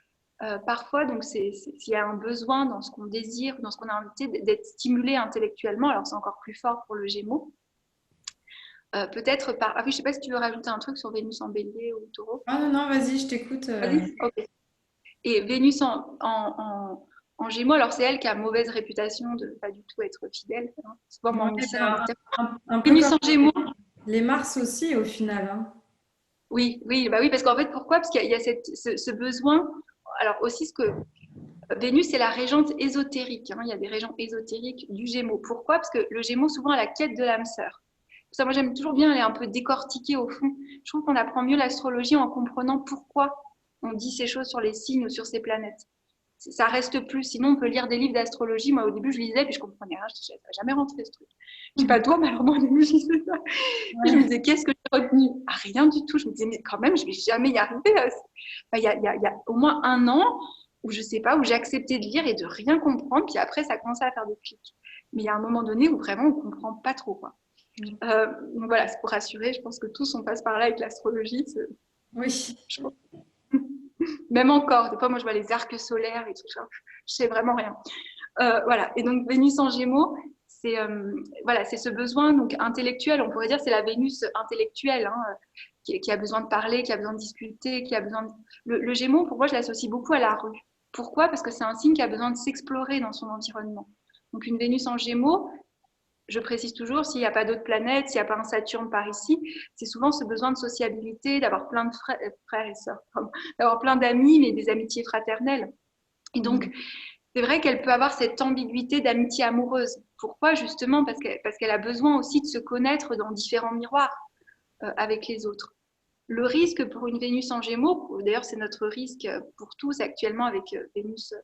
Parfois, donc, s'il y a un besoin dans ce qu'on désire, dans ce qu'on a envie d'être stimulé intellectuellement, alors c'est encore plus fort pour le Gémeaux. Peut-être par... Ah oui, je ne sais pas si tu veux rajouter un truc sur Vénus en Bélier ou Taureau. Ah non, non, vas-y, je t'écoute. Vas-y. Ok. Et Vénus en Gémeaux, alors c'est elle qui a mauvaise réputation de pas du tout être fidèle. Souvent, moi, on dit ça dans les termes. Un peu Vénus comme en Gémeaux. les Mars aussi, au final. Oui, parce qu'en fait, pourquoi? Parce qu'il y a ce besoin. Alors aussi, ce que Vénus, c'est la régente ésotérique. Il y a des régents ésotériques du Gémeaux. Pourquoi? Parce que le Gémeaux, souvent, a la quête de l'âme sœur. Pour ça, moi, j'aime toujours bien aller un peu décortiquer au fond. Je trouve qu'on apprend mieux l'astrologie en comprenant pourquoi on dit ces choses sur les signes ou sur ces planètes. Ça reste plus. Sinon, on peut lire des livres d'astrologie. Moi, au début, je lisais, puis je comprenais rien. Je ne savais jamais rentrer ce truc. Je ne sais pas toi, mais alors moi, au début, je lisais ça. Puis je me disais, qu'est-ce que j'ai retenu? Rien du tout. Je me disais, mais quand même, je ne vais jamais y arriver. Il y a au moins un an où je ne sais pas, où j'ai accepté de lire et de rien comprendre. Puis après, ça a commencé à faire des clics. Mais il y a un moment donné où vraiment, on ne comprend pas trop, quoi. Donc voilà, c'est pour rassurer. Je pense que tous, on passe par là avec l'astrologie. Oui. Même encore, des fois, moi, je vois les arcs solaires et tout ça. Je sais vraiment rien. Voilà. Et donc, Vénus en Gémeaux, c'est ce besoin donc intellectuel. On pourrait dire c'est la Vénus intellectuelle qui a besoin de parler, qui a besoin de discuter, qui a besoin de... Le Gémeaux, pour moi, je l'associe beaucoup à la rue. Pourquoi? Parce que c'est un signe qui a besoin de s'explorer dans son environnement. Donc, une Vénus en Gémeaux, je précise toujours, s'il n'y a pas d'autres planètes, s'il n'y a pas un Saturne par ici, c'est souvent ce besoin de sociabilité, d'avoir plein de frères et sœurs, d'avoir plein d'amis, mais des amitiés fraternelles. Et donc, c'est vrai qu'elle peut avoir cette ambiguïté d'amitié amoureuse. Pourquoi? Justement parce qu'elle a besoin aussi de se connaître dans différents miroirs avec les autres. Le risque pour une Vénus en Gémeaux, d'ailleurs c'est notre risque pour tous actuellement avec Vénus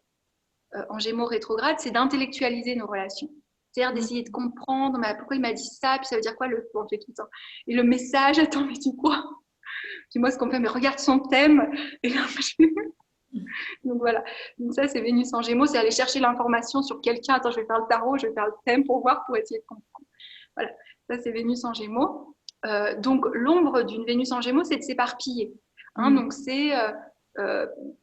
en Gémeaux rétrograde, c'est d'intellectualiser nos relations. C'est-à-dire d'essayer de comprendre pourquoi il m'a dit ça, puis ça veut dire quoi on fait tout le temps. Et le message, attends, mais tu quoi? Puis moi, ce qu'on fait, mais regarde son thème. Et là, donc voilà. Donc ça, c'est Vénus en Gémeaux, c'est aller chercher l'information sur quelqu'un. Attends, je vais faire le tarot, je vais faire le thème pour voir, pour essayer de comprendre. Voilà. Ça, c'est Vénus en Gémeaux. Donc l'ombre d'une Vénus en Gémeaux, c'est de s'éparpiller. Donc c'est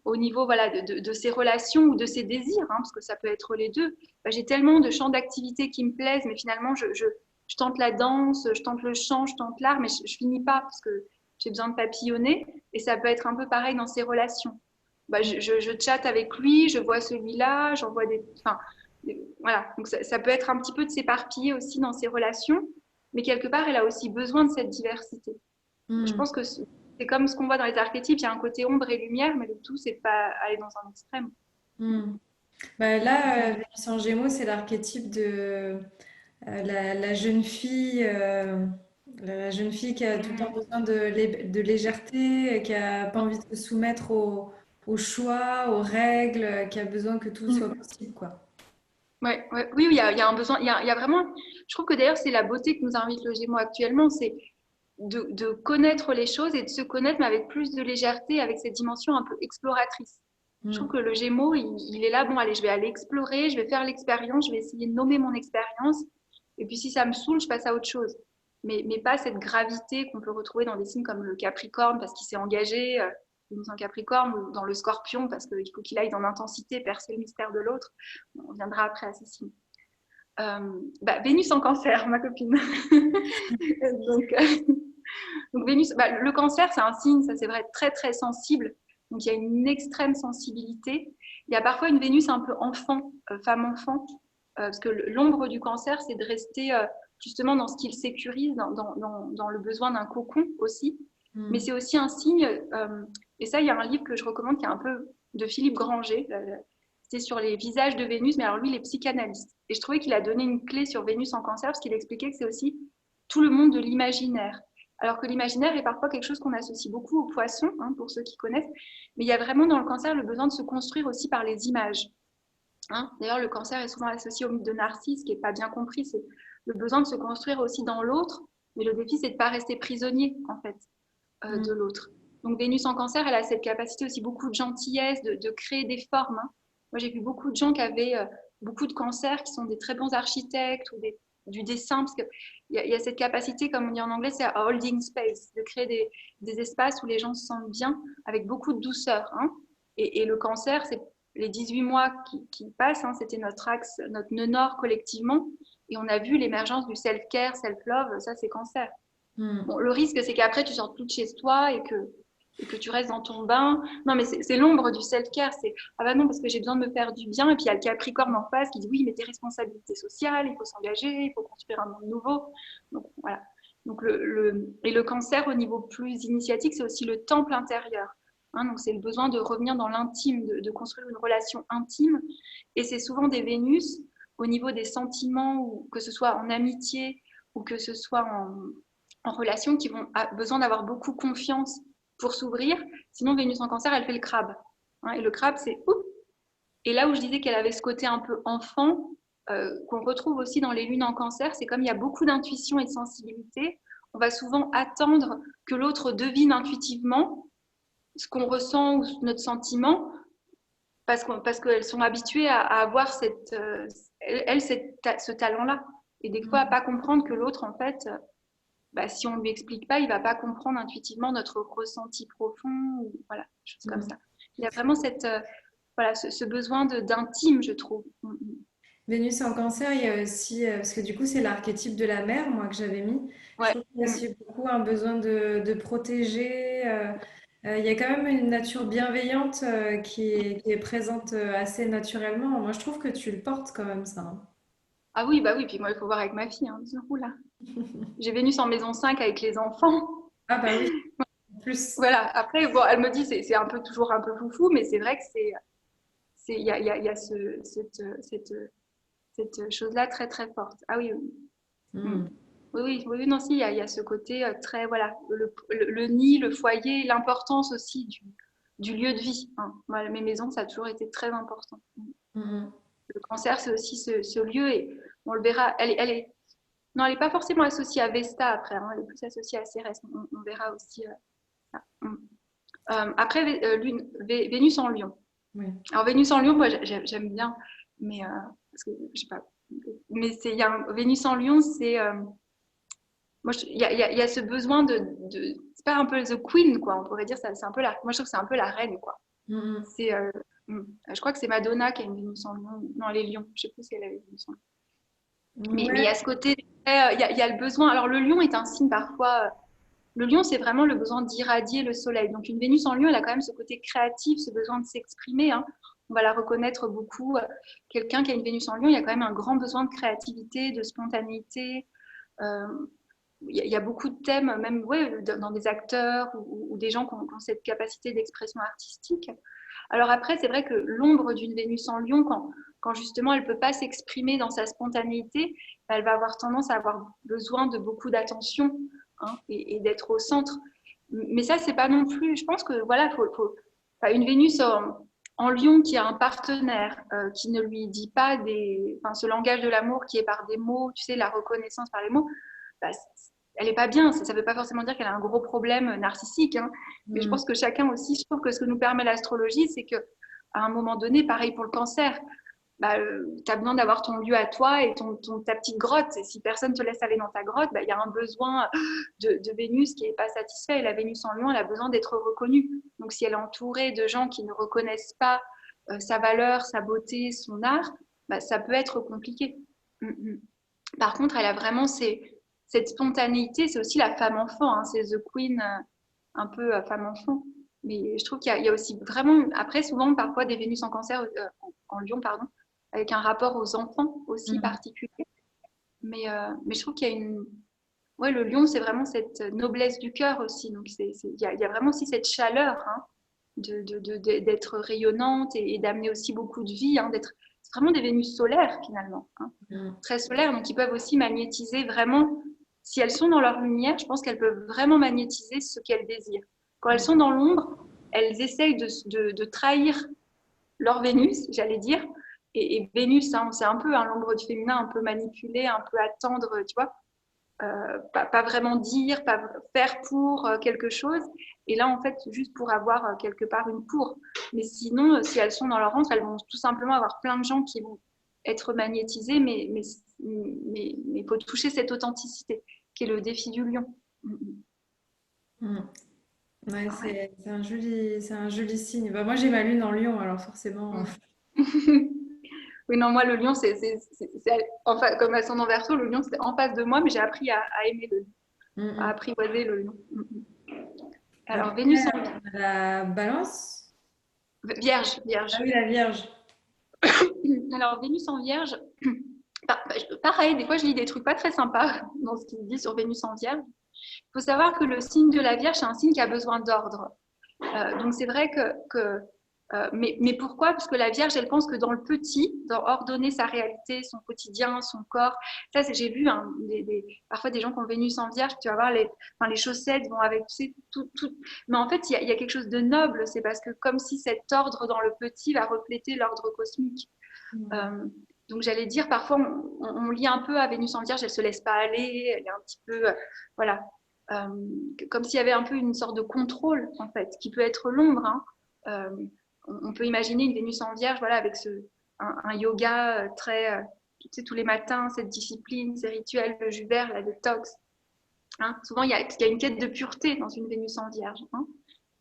au niveau voilà, de ses relations ou de ses désirs, parce que ça peut être les deux. J'ai tellement de champs d'activité qui me plaisent, mais finalement, je tente la danse, je tente le chant, je tente l'art, mais je finis pas parce que j'ai besoin de papillonner. Et ça peut être un peu pareil dans ses relations. Je chatte avec lui, je vois celui-là, j'envoie des... Enfin, voilà. Donc ça peut être un petit peu de s'éparpiller aussi dans ses relations, mais quelque part, elle a aussi besoin de cette diversité. Je pense que c'est comme ce qu'on voit dans les archétypes, il y a un côté ombre et lumière, mais le tout, c'est pas aller dans un extrême. Bah, là, Vénus en Gémeaux, c'est l'archétype de la jeune fille, la jeune fille qui a tout le temps besoin de légèreté, qui a pas envie de se soumettre au choix, aux règles, qui a besoin que tout soit possible, quoi. Oui, il y a un besoin, il y a vraiment, je trouve que d'ailleurs, c'est la beauté que nous invite le Gémeaux actuellement, c'est de connaître les choses et de se connaître, mais avec plus de légèreté, avec cette dimension un peu exploratrice. Je trouve que le Gémeaux, il est là, bon, allez, je vais aller explorer, je vais faire l'expérience, je vais essayer de nommer mon expérience, et puis si ça me saoule, je passe à autre chose. Mais pas cette gravité qu'on peut retrouver dans des signes comme le Capricorne, parce qu'il s'est engagé, en Capricorne, ou dans le Scorpion, parce qu'il faut qu'il aille dans l'intensité, percer le mystère de l'autre. On viendra après à ces signes. Vénus en Cancer, ma copine. donc, donc Vénus, le Cancer, c'est un signe, ça c'est vrai, très très sensible. Donc il y a une extrême sensibilité. Il y a parfois une Vénus un peu enfant, femme-enfant, parce que l'ombre du Cancer, c'est de rester justement dans ce qu'il sécurise, dans le besoin d'un cocon aussi. Mais c'est aussi un signe, et ça, il y a un livre que je recommande qui est un peu de Philippe Granger. C'était sur les visages de Vénus, mais alors lui, il est psychanalyste. Et je trouvais qu'il a donné une clé sur Vénus en Cancer, parce qu'il expliquait que c'est aussi tout le monde de l'imaginaire. Alors que l'imaginaire est parfois quelque chose qu'on associe beaucoup aux poissons, pour ceux qui connaissent. Mais il y a vraiment dans le Cancer le besoin de se construire aussi par les images. D'ailleurs, le Cancer est souvent associé au mythe de Narcisse, qui n'est pas bien compris. C'est le besoin de se construire aussi dans l'autre. Mais le défi, c'est de ne pas rester prisonnier, en fait, de l'autre. Donc Vénus en Cancer, elle a cette capacité aussi beaucoup de gentillesse, de créer des formes. Moi, j'ai vu beaucoup de gens qui avaient beaucoup de cancers, qui sont des très bons architectes ou du dessin, parce qu'il y a cette capacité, comme on dit en anglais, c'est holding space, de créer des espaces où les gens se sentent bien, avec beaucoup de douceur. Et le Cancer, c'est les 18 mois qui passent, c'était notre axe, notre nœud nord collectivement, et on a vu l'émergence du self-care, self-love, ça c'est Cancer. Bon, le risque, c'est qu'après, tu sortes plus de chez toi et que tu restes dans ton bain. Non, mais c'est l'ombre du self-care. C'est ah bah non, parce que j'ai besoin de me faire du bien. Et puis il y a le Capricorne en face qui dit oui, mais tes responsabilités sociales, il faut s'engager, il faut construire un monde nouveau. Donc voilà. Donc et le Cancer, au niveau plus initiatique, c'est aussi le temple intérieur. Donc c'est le besoin de revenir dans l'intime, de construire une relation intime. Et c'est souvent des Vénus au niveau des sentiments, ou que ce soit en amitié ou que ce soit en relation, qui vont avoir besoin d'avoir beaucoup confiance pour s'ouvrir. Sinon, Vénus en Cancer, elle fait le crabe. Et le crabe, c'est oup. Et là où je disais qu'elle avait ce côté un peu enfant, qu'on retrouve aussi dans les lunes en Cancer, c'est comme il y a beaucoup d'intuition et de sensibilité, on va souvent attendre que l'autre devine intuitivement ce qu'on ressent ou notre sentiment, parce qu'elles sont habituées à avoir ce talent-là. Et des fois, à pas comprendre que l'autre, en fait, si on ne lui explique pas, il ne va pas comprendre intuitivement notre ressenti profond, ou voilà, des choses comme ça. Il y a vraiment ce besoin d'intime, je trouve. Vénus en Cancer, il y a aussi, parce que du coup, c'est l'archétype de la mère, moi, que j'avais mis. Je Ouais. trouve qu'il y a aussi beaucoup un besoin de protéger. Il y a quand même une nature bienveillante qui est présente assez naturellement. Moi, je trouve que tu le portes quand même, ça. Ah oui, bah oui, puis moi, il faut voir avec ma fille. Là. J'ai Vénus en maison 5 avec les enfants. Ah bah oui, en plus. Voilà, après, bon, elle me dit c'est un peu toujours un peu foufou, mais c'est vrai que il y a cette chose-là très très forte. Ah oui, oui. Hmm. oui, oui, oui, non, si, il y a ce côté très, voilà, le nid, le foyer, l'importance aussi du lieu de vie. Hein. Moi, mes maisons, ça a toujours été très important. Mhm. Le cancer, c'est aussi ce lieu et on le verra. Non, elle n'est pas forcément associée à Vesta après, hein, elle est plus associée à Cérès. On verra aussi ça. Après, Vénus en Lion. Oui. Alors, Vénus en Lion, moi, j'aime bien, mais parce que je sais pas. Mais il y a Vénus en Lion, c'est. Moi, il y a ce besoin c'est pas un peu the queen, quoi. On pourrait dire, c'est un peu moi, je trouve que c'est un peu la reine, quoi. Mhm. C'est, je crois que c'est Madonna qui a une Vénus en Lion. Non, elle est Lion. Je sais plus si elle a une Vénus en Lion. Mais il y a Ouais. ce côté, il y a le besoin. Alors, le Lion est un signe parfois. Le Lion, c'est vraiment le besoin d'irradier le soleil. Donc, une Vénus en Lion, elle a quand même ce côté créatif, ce besoin de s'exprimer. Hein. On va la reconnaître beaucoup. Quelqu'un qui a une Vénus en Lion, il y a quand même un grand besoin de créativité, de spontanéité. Euh, il y a beaucoup de thèmes, même ouais, dans des acteurs ou des gens qui ont cette capacité d'expression artistique. Alors après, c'est vrai que l'ombre d'une Vénus en Lion, quand justement elle ne peut pas s'exprimer dans sa spontanéité, elle va avoir tendance à avoir besoin de beaucoup d'attention, hein, et d'être au centre. Mais ça, c'est pas non plus. Je pense que voilà, enfin, une Vénus en Lion qui a un partenaire qui ne lui dit pas enfin, ce langage de l'amour qui est par des mots, tu sais, la reconnaissance par les mots, bah, elle est pas bien. Ça ne veut pas forcément dire qu'elle a un gros problème narcissique, hein. Mais je Mhm. pense que chacun aussi, je trouve que ce que nous permet l'astrologie, c'est que à un moment donné, pareil pour le cancer, bah, tu as besoin d'avoir ton lieu à toi et ta petite grotte. Et si personne te laisse aller dans ta grotte, bah, y a un besoin de Vénus qui n'est pas satisfait. Et la Vénus en Lion, elle a besoin d'être reconnue. Donc si elle est entourée de gens qui ne reconnaissent pas sa valeur, sa beauté, son art, bah, ça peut être compliqué. Par contre, elle a vraiment cette spontanéité. C'est aussi la femme-enfant. Hein, c'est The Queen, un peu femme-enfant. Mais je trouve qu'il y a aussi vraiment, après, souvent, parfois, des Vénus en cancer, en Lion, pardon, avec un rapport aux enfants aussi Mhm. particulier. Mais je trouve qu'il y a ouais, le lion, c'est vraiment cette noblesse du cœur aussi. Donc, il y a vraiment aussi cette chaleur, hein, d'être rayonnante et d'amener aussi beaucoup de vie. Hein, c'est vraiment des Vénus solaires, finalement. Hein, Mhm. très solaires. Donc, ils peuvent aussi magnétiser vraiment. Si elles sont dans leur lumière, je pense qu'elles peuvent vraiment magnétiser ce qu'elles désirent. Quand elles sont dans l'ombre, elles essayent de trahir leur Vénus, j'allais dire. Et Vénus, hein, c'est un peu l'ombre du féminin, un peu manipulé, un peu attendre, tu vois, pas vraiment dire, pas faire pour quelque chose. Et là, en fait, juste pour avoir quelque part une pour. Mais sinon, si elles sont dans leur ventre, elles vont tout simplement avoir plein de gens qui vont être magnétisés, mais il faut toucher cette authenticité, qui est le défi du lion. Mhm. Ouais, Ouais. c'est un joli signe. Bah, moi, j'ai ma lune en Lion, alors forcément. Oui, non, moi, le lion, enfin, comme ascendant Verseau, le lion, c'est en face de moi, mais j'ai appris à aimer le lion, à Mhm. apprivoiser le lion. Alors, Après, Vénus en on a la Balance. Vierge, Ah Vierge. oui, la Vierge. Alors, Vénus en Vierge, pareil, des fois, je lis des trucs pas très sympas dans ce qu'il dit sur Vénus en Vierge. Il faut savoir que le signe de la Vierge, c'est un signe qui a besoin d'ordre. Donc c'est vrai mais pourquoi? Parce que la Vierge, elle pense que dans le petit, dans ordonner sa réalité, son quotidien, son corps. Ça, j'ai vu hein, parfois des gens qui ont Vénus en Vierge, tu vas voir enfin, les chaussettes vont avec, tu sais, tout. Mais en fait, il y a quelque chose de noble. C'est parce que comme si cet ordre dans le petit va refléter l'ordre cosmique. Mhm. Euh, donc j'allais dire, parfois on lit un peu à Vénus en Vierge, elle se laisse pas aller, elle est un petit peu, voilà, euh, comme s'il y avait un peu une sorte de contrôle en fait, qui peut être l'ombre. Hein. On peut imaginer une Vénus en Vierge, voilà, avec un yoga très, tu sais, tous les matins, cette discipline, ces rituels, le jus vert, la détox. Hein. Souvent il y a une quête de pureté dans une Vénus en Vierge. Hein.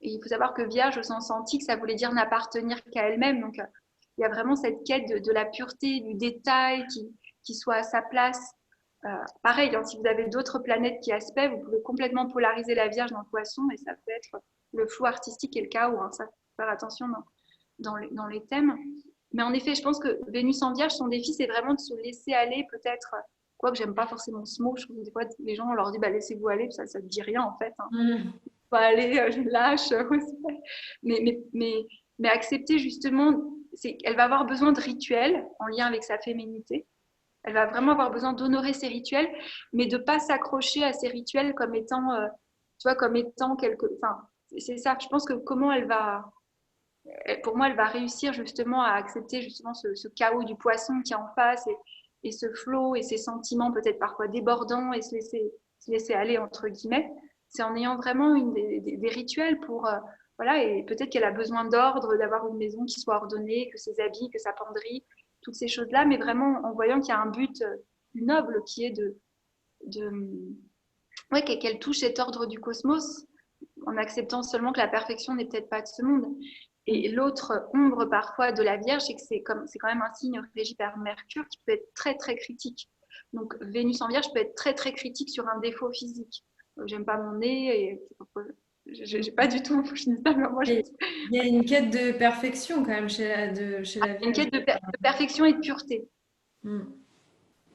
Et il faut savoir que Vierge au sens antique, ça voulait dire n'appartenir qu'à elle-même. Donc, il y a vraiment cette quête de la pureté, du détail qui soit à sa place. Pareil, hein, si vous avez d'autres planètes qui aspectent, vous pouvez complètement polariser la Vierge dans le poisson et ça peut être le flou artistique et le chaos. Hein, ça faut faire attention dans les thèmes. Mais en effet, je pense que Vénus en Vierge, son défi, c'est vraiment de se laisser aller peut-être. Quoique j'aime pas forcément ce mot, je trouve que des fois les gens on leur dit bah, laissez-vous aller, ça ne dit rien en fait. Hein. Mhm. Faut aller, je lâche. mais, mais, mais, mais accepter justement, elle va avoir besoin de rituels en lien avec sa féminité. Elle va vraiment avoir besoin d'honorer ses rituels, mais de ne pas s'accrocher à ces rituels comme étant, tu vois, comme étant quelque... Enfin, c'est ça. Je pense que comment elle va... Pour moi, elle va réussir justement à accepter justement ce chaos du poisson qui est en face et ce flot et ces sentiments peut-être parfois débordants et se laisser aller entre guillemets. C'est en ayant vraiment des rituels pour voilà, et peut-être qu'elle a besoin d'ordre, d'avoir une maison qui soit ordonnée, que ses habits, que sa penderie, toutes ces choses-là, mais vraiment en voyant qu'il y a un but noble qui est de ouais, qu'elle touche cet ordre du cosmos en acceptant seulement que la perfection n'est peut-être pas de ce monde. Et l'autre ombre parfois de la Vierge, c'est que c'est quand même un signe régi par Mercure qui peut être très très critique. Donc Vénus en Vierge peut être très très critique sur un défaut physique. J'aime pas mon nez et j'ai pas du tout. Je dis ça, mais moi, Et il y a une quête de perfection quand même chez la une Vierge. quête de perfection et de pureté. Mm.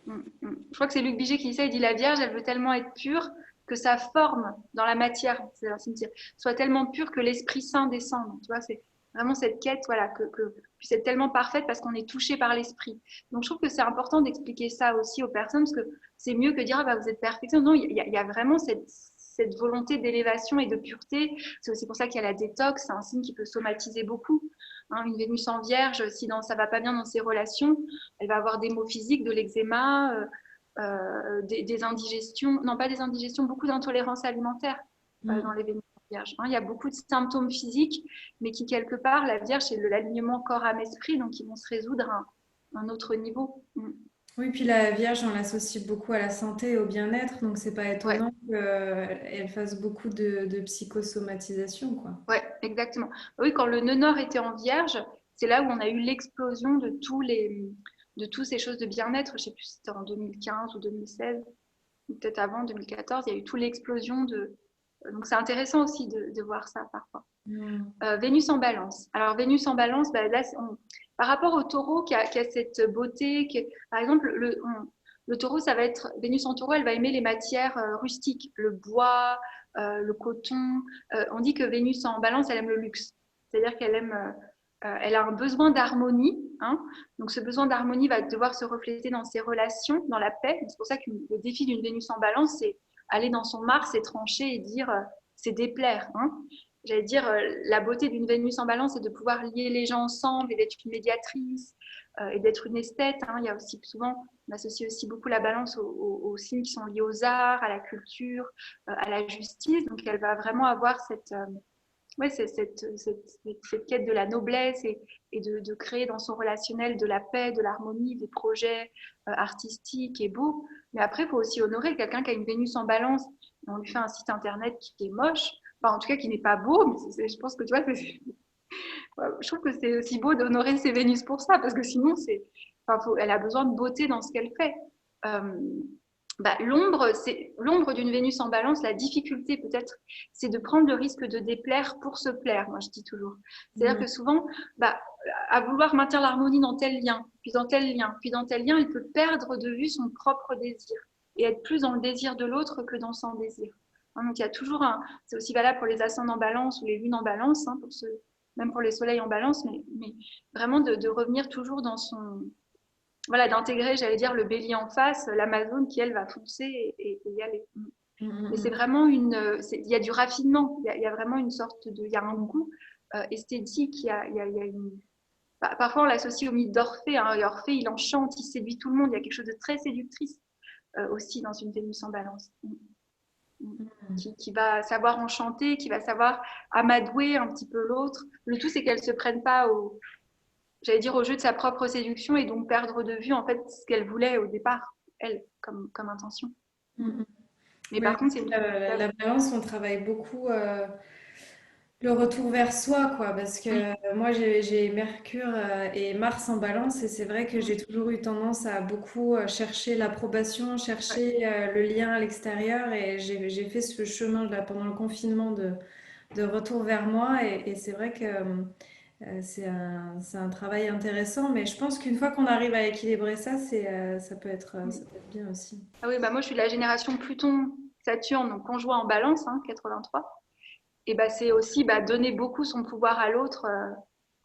Je crois que c'est Luc Biget qui dit ça. Il dit la Vierge, elle veut tellement être pure que sa forme dans la matière, c'est un cimetière, soit tellement pure que l'Esprit Saint descende. Tu vois, c'est vraiment cette quête, voilà, que puisse être tellement parfaite parce qu'on est touché par l'Esprit. Donc, je trouve que c'est important d'expliquer ça aussi aux personnes parce que c'est mieux que dire ah, bah, vous êtes perfection. Non, il y a vraiment cette volonté d'élévation et de pureté. C'est aussi pour ça qu'il y a la détox. C'est un signe qui peut somatiser beaucoup. Hein, une Vénus en Vierge, si ça va pas bien dans ses relations, elle va avoir des maux physiques, de l'eczéma, des indigestions, non pas des indigestions, beaucoup d'intolérances alimentaires dans Mm. les Vénus en Vierge. Hein, il y a beaucoup de symptômes physiques, mais qui quelque part, la Vierge, c'est l'alignement corps, âme, esprit, donc ils vont se résoudre à un autre niveau. Oui, puis la Vierge, on l'associe beaucoup à la santé et au bien-être, donc c'est pas Ouais, étonnant qu'elle fasse beaucoup de psychosomatisation, quoi. ouais, exactement. Oui, quand le nœud nord était en Vierge, c'est là où on a eu l'explosion de toutes ces choses de bien-être. Je sais plus si c'était en 2015 ou 2016. Peut-être avant 2014, il y a eu toute l'explosion de. Donc c'est intéressant aussi de voir ça parfois. Mm. Vénus en balance. Alors Vénus en balance, bah, là, par rapport au taureau qui a cette beauté, par exemple, le taureau, ça va être, Vénus en taureau, elle va aimer les matières rustiques, le bois, le coton. On dit que Vénus en balance, elle aime le luxe. C'est-à-dire qu'elle aime, elle a un besoin d'harmonie. Hein. Donc ce besoin d'harmonie va devoir se refléter dans ses relations, dans la paix. C'est pour ça que le défi d'une Vénus en balance, c'est aller dans son Mars et trancher et dire, c'est déplaire. Hein. J'allais dire, la beauté d'une Vénus en balance, c'est de pouvoir lier les gens ensemble et d'être une médiatrice et d'être une esthète. Hein. Il y a aussi souvent, on associe aussi beaucoup la balance aux signes qui sont liés aux arts, à la culture, à la justice. Donc, elle va vraiment avoir ouais, cette quête de la noblesse et de créer dans son relationnel de la paix, de l'harmonie, des projets artistiques et beaux. Mais après, il faut aussi honorer quelqu'un qui a une Vénus en balance. On lui fait un site internet qui est moche, enfin en tout cas qui n'est pas beau, mais je pense que tu vois, je trouve que c'est aussi beau d'honorer ses Vénus pour ça, parce que sinon, elle a besoin de beauté dans ce qu'elle fait. Euh, bah, l'ombre d'une Vénus en balance, la difficulté peut-être, c'est de prendre le risque de déplaire pour se plaire, moi je dis toujours. C'est-à-dire Mm. que souvent, bah, à vouloir maintenir l'harmonie dans tel lien, puis dans tel lien, puis dans tel lien, il peut perdre de vue son propre désir et être plus dans le désir de l'autre que dans son désir. Hein, donc il y a toujours c'est aussi valable pour les ascendants en balance ou les lunes en balance, hein, même pour les soleils en balance, mais vraiment de revenir toujours dans son, voilà, d'intégrer, j'allais dire, le bélier en face, l'Amazone qui, elle, va foncer et y aller. Mm, Mais c'est mm, vraiment il y a du raffinement, il y a vraiment une sorte il y a un goût esthétique, il y a une, parfois on l'associe au mythe d'Orphée, hein, et Orphée, il enchante, il séduit tout le monde, il y a quelque chose de très séductrice aussi dans une Vénus en balance. mm. Qui va savoir enchanter, qui va savoir amadouer un petit peu l'autre. Le tout, c'est qu'elle ne se prenne pas j'allais dire, au jeu de sa propre séduction et donc perdre de vue en fait ce qu'elle voulait au départ, elle, comme intention. Mm, mm. Mais Oui, par contre, c'est une la balance, on travaille beaucoup le retour vers soi, quoi, parce oui, que moi, j'ai Mercure et Mars en balance, et c'est vrai que j'ai toujours eu tendance à beaucoup chercher l'approbation, ouais, chercher le lien à l'extérieur, et j'ai fait ce chemin là pendant le confinement de retour vers moi, et c'est vrai que c'est un travail intéressant, mais je pense qu'une fois qu'on arrive à équilibrer ça, ça peut être bien aussi. ah oui, bah moi je suis de la génération Pluton-Saturne, donc conjoint en balance, hein, 83. Et bah, c'est aussi bah, donner beaucoup son pouvoir à l'autre.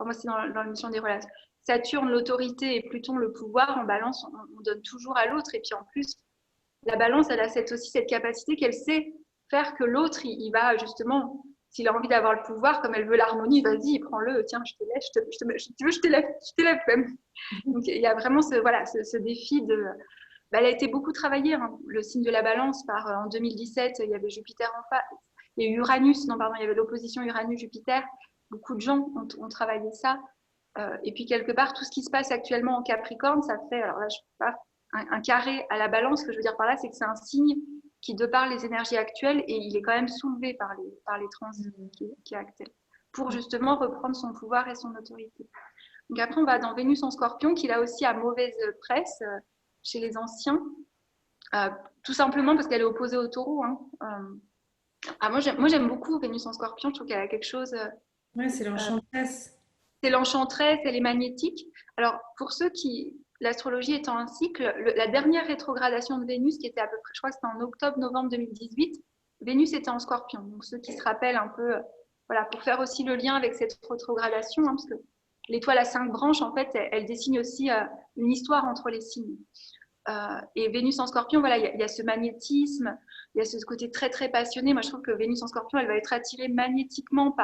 moi c'est dans la mission des relations. Saturne, l'autorité, et Pluton, le pouvoir, en balance, on donne toujours à l'autre. Et puis en plus, la balance, elle a aussi cette capacité qu'elle sait faire que l'autre, il va justement, s'il a envie d'avoir le pouvoir, comme elle veut l'harmonie, vas-y, prends-le, tiens, je te laisse, tu veux, je t'élève même. Donc il y a vraiment ce défi de. Bah, elle a été beaucoup travaillée, hein, le signe de la balance, en 2017, il y avait Jupiter en face, il y a eu Uranus, non, pardon, il y avait l'opposition Uranus-Jupiter. Beaucoup de gens ont travaillé ça. Et puis quelque part, tout ce qui se passe actuellement en Capricorne, ça fait, alors là, je sais pas, un carré à la balance. Ce que je veux dire par là, c'est que c'est un signe qui, de par les énergies actuelles, et il est quand même soulevé par les transits qui est actuel, pour justement reprendre son pouvoir et son autorité. Donc après, on va dans Vénus en Scorpion, qui là aussi a mauvaise presse chez les anciens, tout simplement parce qu'elle est opposée au Taureau. Hein. Moi, j'aime beaucoup Vénus en Scorpion. Je trouve qu'elle a quelque chose. Ouais, c'est l'enchantresse. C'est l'enchanteresse, elle est magnétique. Alors, pour ceux qui, l'astrologie étant un cycle, la dernière rétrogradation de Vénus, qui était à peu près, je crois que c'était en octobre-novembre 2018, Vénus était en Scorpion. Donc, ceux qui se rappellent un peu, voilà, pour faire aussi le lien avec cette rétrogradation, hein, parce que l'étoile à 5 branches, en fait, elle dessine aussi une histoire entre les signes. Et Vénus en Scorpion, voilà, il y a ce magnétisme, il y a ce côté très, très passionné. Moi, je trouve que Vénus en Scorpion, elle va être attirée magnétiquement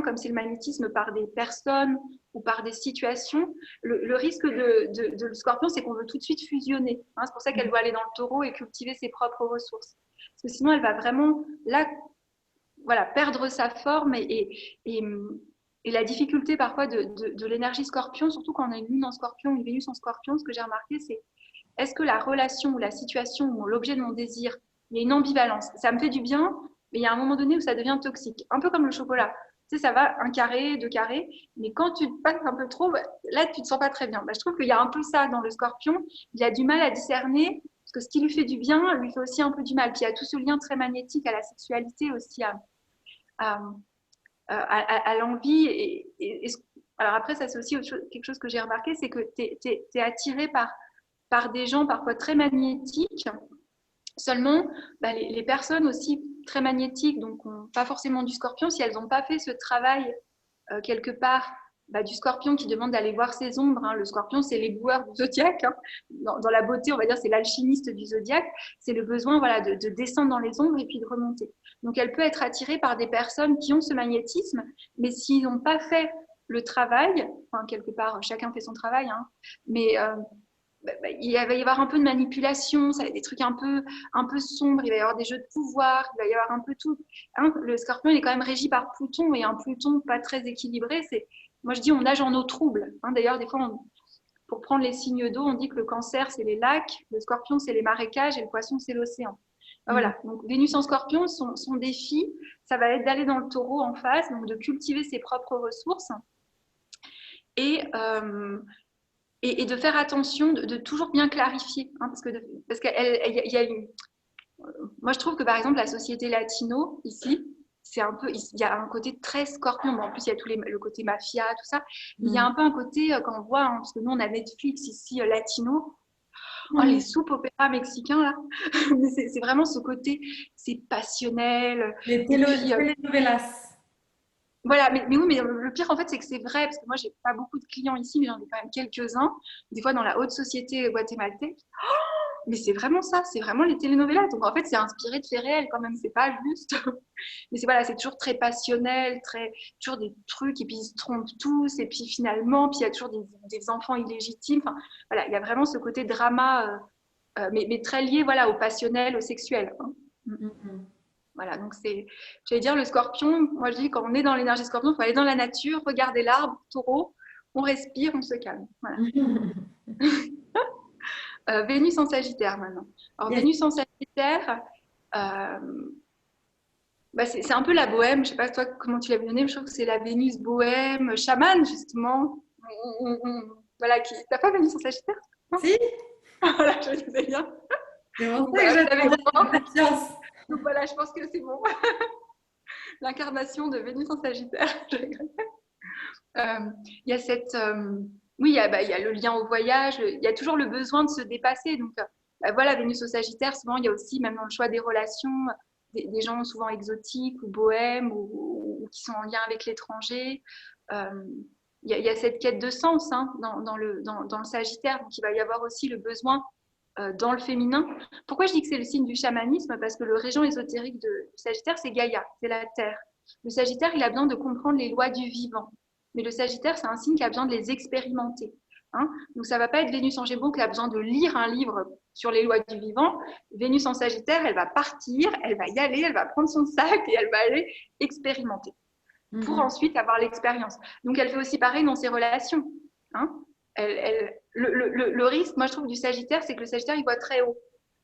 comme c'est le magnétisme, par des personnes ou par des situations. Le risque de le Scorpion, c'est qu'on veut tout de suite fusionner. Hein, c'est pour ça qu'elle doit aller dans le Taureau et cultiver ses propres ressources. Parce que sinon, elle va vraiment, là, voilà, perdre sa forme et la difficulté parfois de l'énergie Scorpion, surtout quand on a une Lune en Scorpion, une Vénus en Scorpion, ce que j'ai remarqué, c'est est-ce que la relation ou la situation ou l'objet de mon désir, il y a une ambivalence. Ça me fait du bien, mais il y a un moment donné où ça devient toxique. Un peu comme le chocolat. Tu sais, ça va 1 carré, 2 carrés, mais quand tu te passes un peu trop, là, tu te sens pas très bien. Je trouve qu'il y a un peu ça dans le Scorpion. Il a du mal à discerner, parce que ce qui lui fait du bien lui fait aussi un peu du mal. Puis il y a tout ce lien très magnétique à la sexualité aussi, à l'envie. Alors après, ça c'est aussi quelque chose que j'ai remarqué, c'est que tu es attiré par des gens parfois très magnétiques. Seulement, les personnes aussi très magnétiques, donc pas forcément du Scorpion, si elles n'ont pas fait ce travail quelque part du Scorpion qui demande d'aller voir ses ombres. Hein. Le Scorpion, c'est l'éboueur du zodiaque. Hein. Dans la beauté, on va dire, c'est l'alchimiste du zodiaque. C'est le besoin, voilà, de descendre dans les ombres et puis de remonter. Donc, elle peut être attirée par des personnes qui ont ce magnétisme, mais s'ils n'ont pas fait le travail, enfin, quelque part, chacun fait son travail, hein, mais il va y avoir un peu de manipulation, ça va être des trucs un peu sombres, il va y avoir des jeux de pouvoir, il va y avoir un peu tout. Hein, le Scorpion il est quand même régi par Pluton, et un Pluton pas très équilibré, moi je dis on nage en eau trouble. Hein, d'ailleurs, des fois, pour prendre les signes d'eau, on dit que le Cancer c'est les lacs, le Scorpion c'est les marécages et le Poisson c'est l'océan. Voilà, donc Vénus en Scorpion, son défi, ça va être d'aller dans le Taureau en face, donc de cultiver ses propres ressources et de faire attention, de toujours bien clarifier. Hein, parce qu'il y a une. Moi, je trouve que par exemple, la société latino, ici, c'est un peu. Il y a un côté très Scorpion. Bon, en plus, il y a le côté mafia, tout ça. Il y a un peu un côté, quand on voit, hein, parce que nous, on a Netflix ici, latino. Oh, les soupes opéra mexicains, là. C'est vraiment ce côté, c'est passionnel. Les telenovelas. Voilà, mais oui, mais le pire en fait, c'est que c'est vrai, parce que moi, j'ai pas beaucoup de clients ici, mais j'en ai quand même quelques-uns, des fois dans la haute société guatémaltaise. Mais c'est vraiment ça, c'est vraiment les telenovelas. Donc en fait, c'est inspiré de faits réels quand même, c'est pas juste. Mais voilà, c'est toujours très passionnel, toujours des trucs, et puis ils se trompent tous, et puis finalement, puis il y a toujours des enfants illégitimes. Enfin, voilà, il y a vraiment ce côté drama, mais très lié, voilà, au passionnel, au sexuel. Hein. Voilà, donc j'allais dire, le Scorpion, moi je dis, quand on est dans l'énergie Scorpion, il faut aller dans la nature, regarder l'arbre, Taureau, on respire, on se calme. Voilà. Vénus en Sagittaire maintenant. Alors, Vénus en Sagittaire, c'est un peu la bohème. Je ne sais pas toi comment tu l'as donné, mais je trouve que c'est la Vénus bohème, chamane justement. Voilà, t'as pas Vénus en Sagittaire? Si. Voilà, je le disais bien. C'est pour ça que j'avais confiance. Donc voilà, je pense que c'est bon. L'incarnation de Vénus en Sagittaire. Il y a oui, il y a le lien au voyage, il y a toujours le besoin de se dépasser. Donc voilà, Vénus au Sagittaire, souvent il y a aussi, même dans le choix des relations, des gens souvent exotiques ou bohèmes ou qui sont en lien avec l'étranger. il y a cette quête de sens hein, dans le Sagittaire. Donc, il va y avoir aussi le besoin dans le féminin. Pourquoi je dis que c'est le signe du chamanisme? Parce que le régent ésotérique du Sagittaire, c'est Gaïa, c'est la Terre. Le Sagittaire, il a besoin de comprendre les lois du vivant. Mais le Sagittaire, c'est un signe qui a besoin de les expérimenter. Hein. Donc, ça ne va pas être Vénus en Gémeaux qui a besoin de lire un livre sur les lois du vivant. Vénus en Sagittaire, elle va partir, elle va y aller, elle va prendre son sac et elle va aller expérimenter pour ensuite avoir l'expérience. Donc, elle fait aussi pareil dans ses relations. Hein. Le risque, moi, je trouve, du Sagittaire, c'est que le Sagittaire, il voit très haut.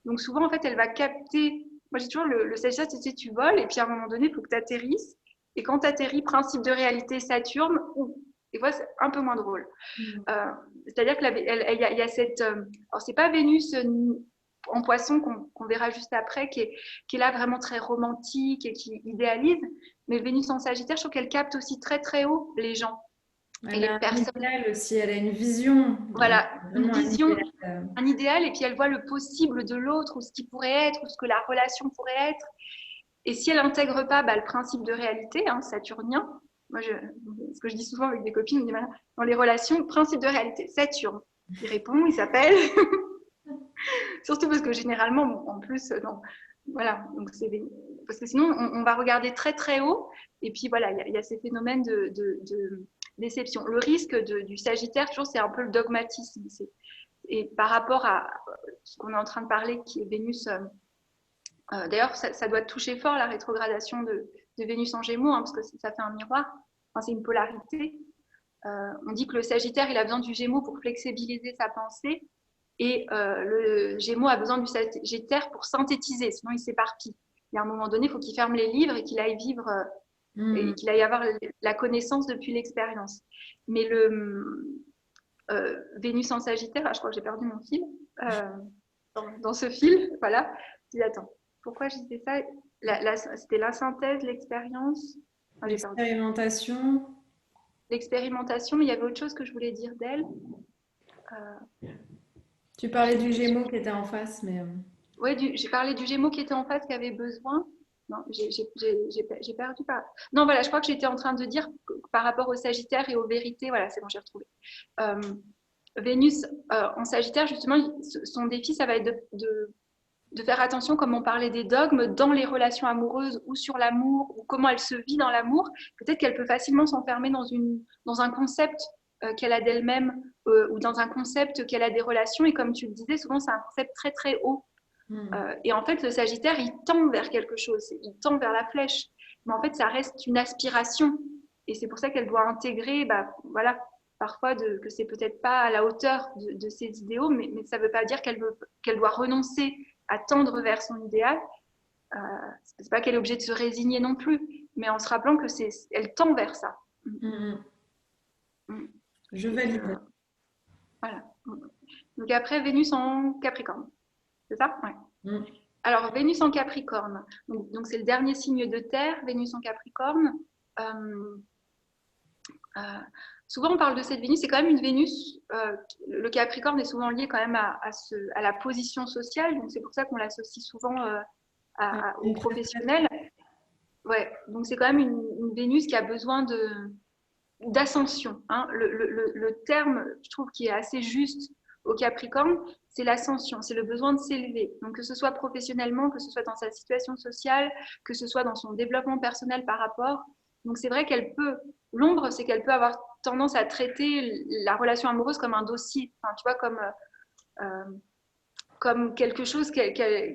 Donc, souvent, en fait, elle va capter. Moi, j'ai toujours le Sagittaire, tu voles, et puis à un moment donné, il faut que tu atterrisses. Et quand tu atterris, principe de réalité, Saturne, et voilà, c'est un peu moins drôle. C'est-à-dire qu'il y a cette. Alors, c'est pas Vénus en poisson qu'on verra juste après, qui est là vraiment très romantique et qui idéalise. Mais Vénus en Sagittaire, je trouve qu'elle capte aussi très très haut les gens et Elle les a un personnes. idéal aussi, elle a une vision. Voilà, une Vraiment un vision, idéal. un idéal, et puis elle voit le possible de l'autre, ou ce qui pourrait être, ou ce que la relation pourrait être. Et si elle n'intègre pas le principe de réalité, hein, saturnien, moi, ce que je dis souvent avec des copines, on dit, voilà, dans les relations, principe de réalité, Saturne. Il répond, il s'appelle. Surtout parce que généralement, en plus, voilà, donc parce que sinon, on va regarder très très haut, et puis voilà, il y a ces phénomènes de déception. Le risque du Sagittaire, toujours, c'est un peu le dogmatisme. Et par rapport à ce qu'on est en train de parler, qui est Vénus. D'ailleurs, ça doit toucher fort la rétrogradation de Vénus en Gémeaux, hein, parce que ça fait un miroir. Enfin, c'est une polarité. On dit que le Sagittaire, il a besoin du Gémeaux pour flexibiliser sa pensée, et le Gémeaux a besoin du Sagittaire pour synthétiser, sinon il s'éparpille. Et à un moment donné, il faut qu'il ferme les livres et qu'il aille vivre et qu'il aille avoir la connaissance depuis l'expérience. Mais Vénus en Sagittaire, je crois que j'ai perdu mon fil dans ce fil. Voilà. Je dis, attends, pourquoi je disais ça? C'était la synthèse, l'expérience. Enfin, j'ai perdu. L'expérimentation. L'expérimentation, mais il y avait autre chose que je voulais dire d'elle. Tu parlais du Gémeaux qui était en face, mais Oui, j'ai parlé du Gémeaux qui était en face, qui avait besoin. Non, j'ai perdu. Non, voilà, je crois que j'étais en train de dire que par rapport au Sagittaire et aux vérités, voilà, c'est bon, j'ai retrouvé. Vénus en Sagittaire, justement, son défi, ça va être de faire attention, comme on parlait des dogmes, dans les relations amoureuses ou sur l'amour, ou comment elle se vit dans l'amour. Peut-être qu'elle peut facilement s'enfermer dans un concept qu'elle a d'elle-même ou dans un concept qu'elle a des relations. Et comme tu le disais, souvent, c'est un concept très, très haut. Et en fait, le Sagittaire, il tend vers quelque chose, il tend vers la flèche. Mais en fait, ça reste une aspiration. Et c'est pour ça qu'elle doit intégrer, voilà, parfois que c'est peut-être pas à la hauteur de ses idéaux, mais ça ne veut pas dire qu'elle doit renoncer à tendre vers son idéal. C'est pas qu'elle est obligée de se résigner non plus, mais en se rappelant que elle tend vers ça. Je valide. Voilà. Donc après, Vénus en Capricorne. C'est ça? Ouais. Alors, Vénus en Capricorne. Donc c'est le dernier signe de terre, Vénus en Capricorne. Souvent, on parle de cette Vénus, c'est quand même une Vénus. Le Capricorne est souvent lié quand même à la position sociale, donc c'est pour ça qu'on l'associe souvent aux professionnels. Ouais, donc c'est quand même une Vénus qui a besoin d'ascension. Hein. Le terme, je trouve, qui est assez juste au Capricorne, c'est l'ascension, c'est le besoin de s'élever. Donc que ce soit professionnellement, que ce soit dans sa situation sociale, que ce soit dans son développement personnel par rapport. Donc c'est vrai qu'elle peut, l'ombre, c'est qu'elle peut avoir tendance à traiter la relation amoureuse comme un dossier, enfin, tu vois, comme quelque chose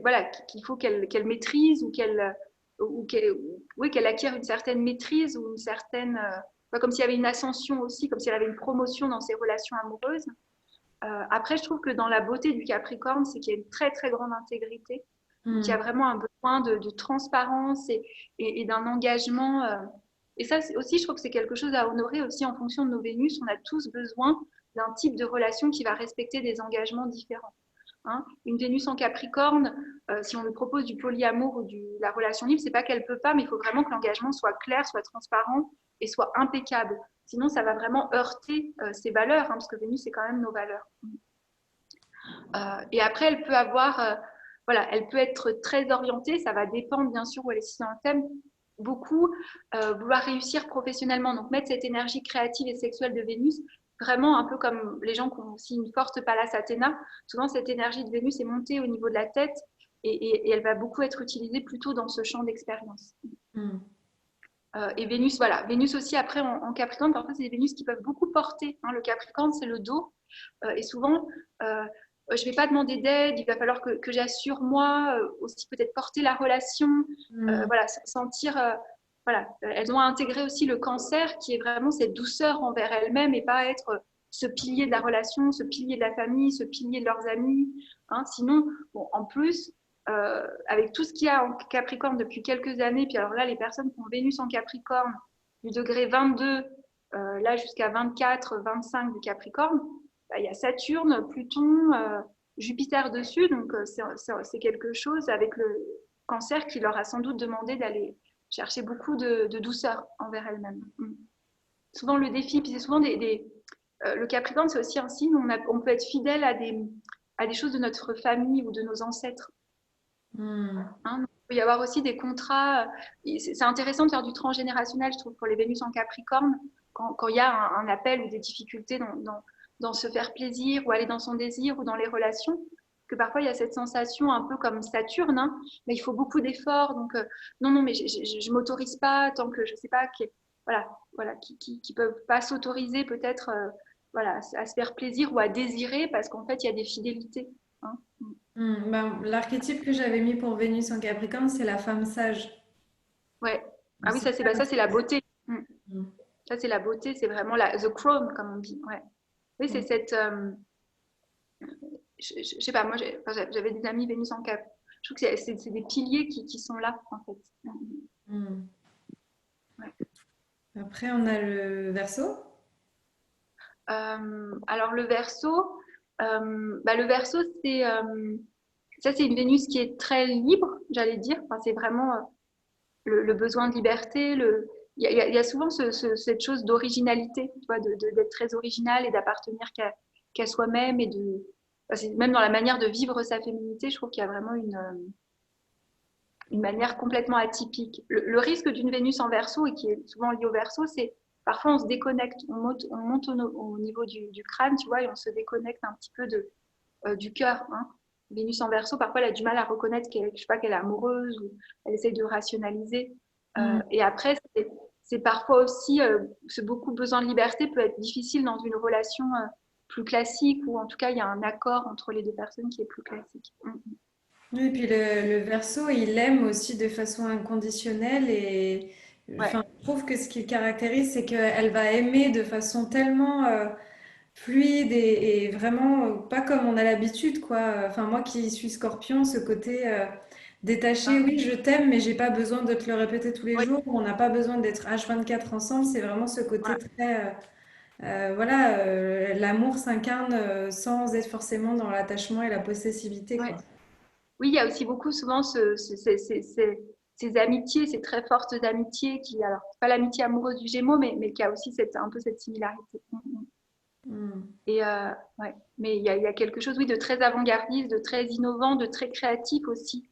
voilà, qu'il faut qu'elle maîtrise ou qu'elle acquiert une certaine maîtrise ou une certaine, comme s'il y avait une ascension aussi, comme si elle avait une promotion dans ses relations amoureuses. Après, je trouve que dans la beauté du Capricorne, c'est qu'il y a une très très grande intégrité. Donc, il y a vraiment un besoin de transparence et d'un engagement. Et ça aussi, je trouve que c'est quelque chose à honorer aussi en fonction de nos Vénus. On a tous besoin d'un type de relation qui va respecter des engagements différents. Hein. Une Vénus en Capricorne, si on lui propose du polyamour ou de la relation libre, c'est pas qu'elle peut pas, mais il faut vraiment que l'engagement soit clair, soit transparent et soit impeccable. Sinon, ça va vraiment heurter ses valeurs, hein, parce que Vénus, c'est quand même nos valeurs. Et après, elle peut avoir, voilà, elle peut être très orientée, ça va dépendre bien sûr où elle est située dans le thème, beaucoup vouloir réussir professionnellement. Donc, mettre cette énergie créative et sexuelle de Vénus, vraiment un peu comme les gens qui ont aussi une forte Pallas Athéna. Souvent, cette énergie de Vénus est montée au niveau de la tête et elle va beaucoup être utilisée plutôt dans ce champ d'expérience. Mm. Et Vénus, voilà. Vénus aussi, après, en Capricorne, parfois, c'est des Vénus qui peuvent beaucoup porter. Hein. Le Capricorne, c'est le dos. Et souvent, je ne vais pas demander d'aide, il va falloir que j'assure moi, aussi peut-être porter la relation, Mm. voilà, sentir, voilà, elles ont intégré aussi le Cancer qui est vraiment cette douceur envers elles-mêmes et pas être ce pilier de la relation, ce pilier de la famille, ce pilier de leurs amis. Hein. Sinon, bon, en plus, avec tout ce qu'il y a en Capricorne depuis quelques années, puis alors là, les personnes qui ont Vénus en Capricorne, du degré 22, là jusqu'à 24, 25 du Capricorne, bah, il y a Saturne, Pluton, Jupiter dessus, donc c'est quelque chose avec le Cancer qui leur a sans doute demandé d'aller chercher beaucoup de douceur envers elles-mêmes. Souvent le défi, puis c'est souvent le Capricorne, c'est aussi un signe où on peut être fidèle à des choses de notre famille ou de nos ancêtres. Mm. Hein. Il peut y avoir aussi des contrats. C'est intéressant de faire du transgénérationnel, je trouve, pour les Vénus en Capricorne, quand il y a un appel ou des difficultés dans se faire plaisir ou aller dans son désir ou dans les relations. Que parfois il y a cette sensation un peu comme Saturne, hein, mais il faut beaucoup d'efforts. Donc, non, non, mais je ne m'autorise pas tant que je ne sais pas, voilà, qui peuvent pas s'autoriser peut-être voilà, à se faire plaisir ou à désirer parce qu'en fait il y a des fidélités. Hein. Ben, l'archétype que j'avais mis pour Vénus en Capricorne, c'est la femme sage. Ouais. Ah oui, C'est ça ça, c'est la aussi. beauté. Mm. Ça, c'est la beauté, c'est vraiment the crown, comme on dit. Ouais. Oui, c'est Mm. cette. Je sais pas, moi, j'avais des amis Vénus en Cap. Je trouve que c'est des piliers qui sont là, en fait. Mm. Ouais. Après, on a le Verseau. Alors, le Verseau, le Verseau, ça, c'est une Vénus qui est très libre, j'allais dire. Enfin, c'est vraiment le besoin de liberté. Il y a souvent cette chose d'originalité, tu vois, d'être très original et d'appartenir qu'à soi-même même dans la manière de vivre sa féminité, je trouve qu'il y a vraiment une manière complètement atypique. Le risque d'une Vénus en Verseau et qui est souvent lié au Verseau, c'est parfois on se déconnecte, on monte au niveau du crâne, tu vois, et on se déconnecte un petit peu du cœur. Hein. Vénus en Verseau, parfois, elle a du mal à reconnaître je sais pas, qu'elle est amoureuse ou elle essaye de rationaliser. Mm. Et après, c'est parfois aussi, ce beaucoup besoin de liberté peut être difficile dans une relation plus classique ou en tout cas, il y a un accord entre les deux personnes qui est plus classique. Oui, et puis le Verseau, il aime aussi de façon inconditionnelle et Ouais, enfin, je trouve que ce qui le caractérise, c'est qu'elle va aimer de façon tellement fluide et vraiment pas comme on a l'habitude, quoi. Enfin, moi qui suis Scorpion, ce côté détaché, hein, oui, je t'aime, mais j'ai pas besoin de te le répéter tous les ouais, jours. On n'a pas besoin d'être H24 ensemble. C'est vraiment ce côté voilà. très, voilà, l'amour s'incarne sans être forcément dans l'attachement et la possessivité, quoi. Ouais. Oui, il y a aussi beaucoup souvent ces amitiés, ces très fortes amitiés alors, c'est pas l'amitié amoureuse du Gémeaux, mais qui a aussi un peu cette similarité. Mm. Et ouais, mais il y a quelque chose, oui, de très avant-gardiste, de très innovant, de très créatif aussi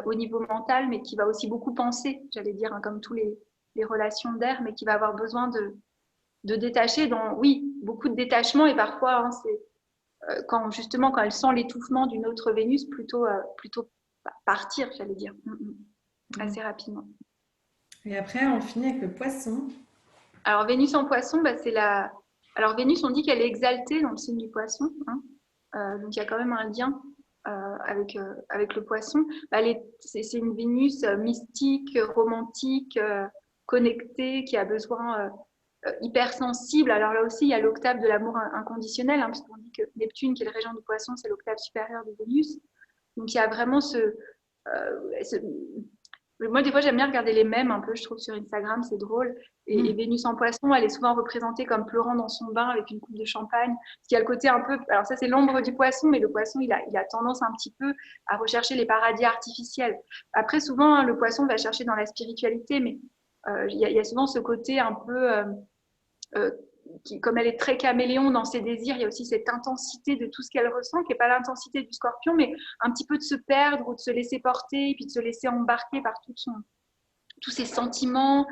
au niveau mental, mais qui va aussi beaucoup penser, j'allais dire, hein, comme tous les relations d'air, mais qui va avoir besoin de détacher, oui, beaucoup de détachement et parfois, hein, c'est justement quand elle sent l'étouffement d'une autre Vénus, plutôt partir, j'allais dire, Mm. assez rapidement. Et après, on finit avec le Poisson. Alors Vénus en Poisson, bah, alors Vénus, on dit qu'elle est exaltée dans le signe du Poisson, hein. Donc il y a quand même un lien avec le Poisson. Bah, c'est une Vénus mystique, romantique, connectée, qui a besoin hypersensible. Alors là aussi, il y a l'octave de l'amour inconditionnel, hein, puisqu'on dit que Neptune, qui est le régent du Poisson, c'est l'octave supérieure de Vénus. Donc il y a vraiment ce moi, des fois, j'aime bien regarder les mèmes un peu, je trouve, sur Instagram, c'est drôle. Et Mm. Vénus en Poisson, elle est souvent représentée comme pleurant dans son bain avec une coupe de champagne. Parce qu'il y a le côté un peu. Alors, ça, c'est l'ombre du poisson, mais le poisson, il a tendance un petit peu à rechercher les paradis artificiels. Après, souvent, hein, le poisson va chercher dans la spiritualité, mais il y a souvent ce côté un peu euh, comme elle est très caméléon dans ses désirs, il y a aussi cette intensité de tout ce qu'elle ressent, qui n'est pas l'intensité du scorpion, mais un petit peu de se perdre ou de se laisser porter, et puis de se laisser embarquer par tous ces sentiments.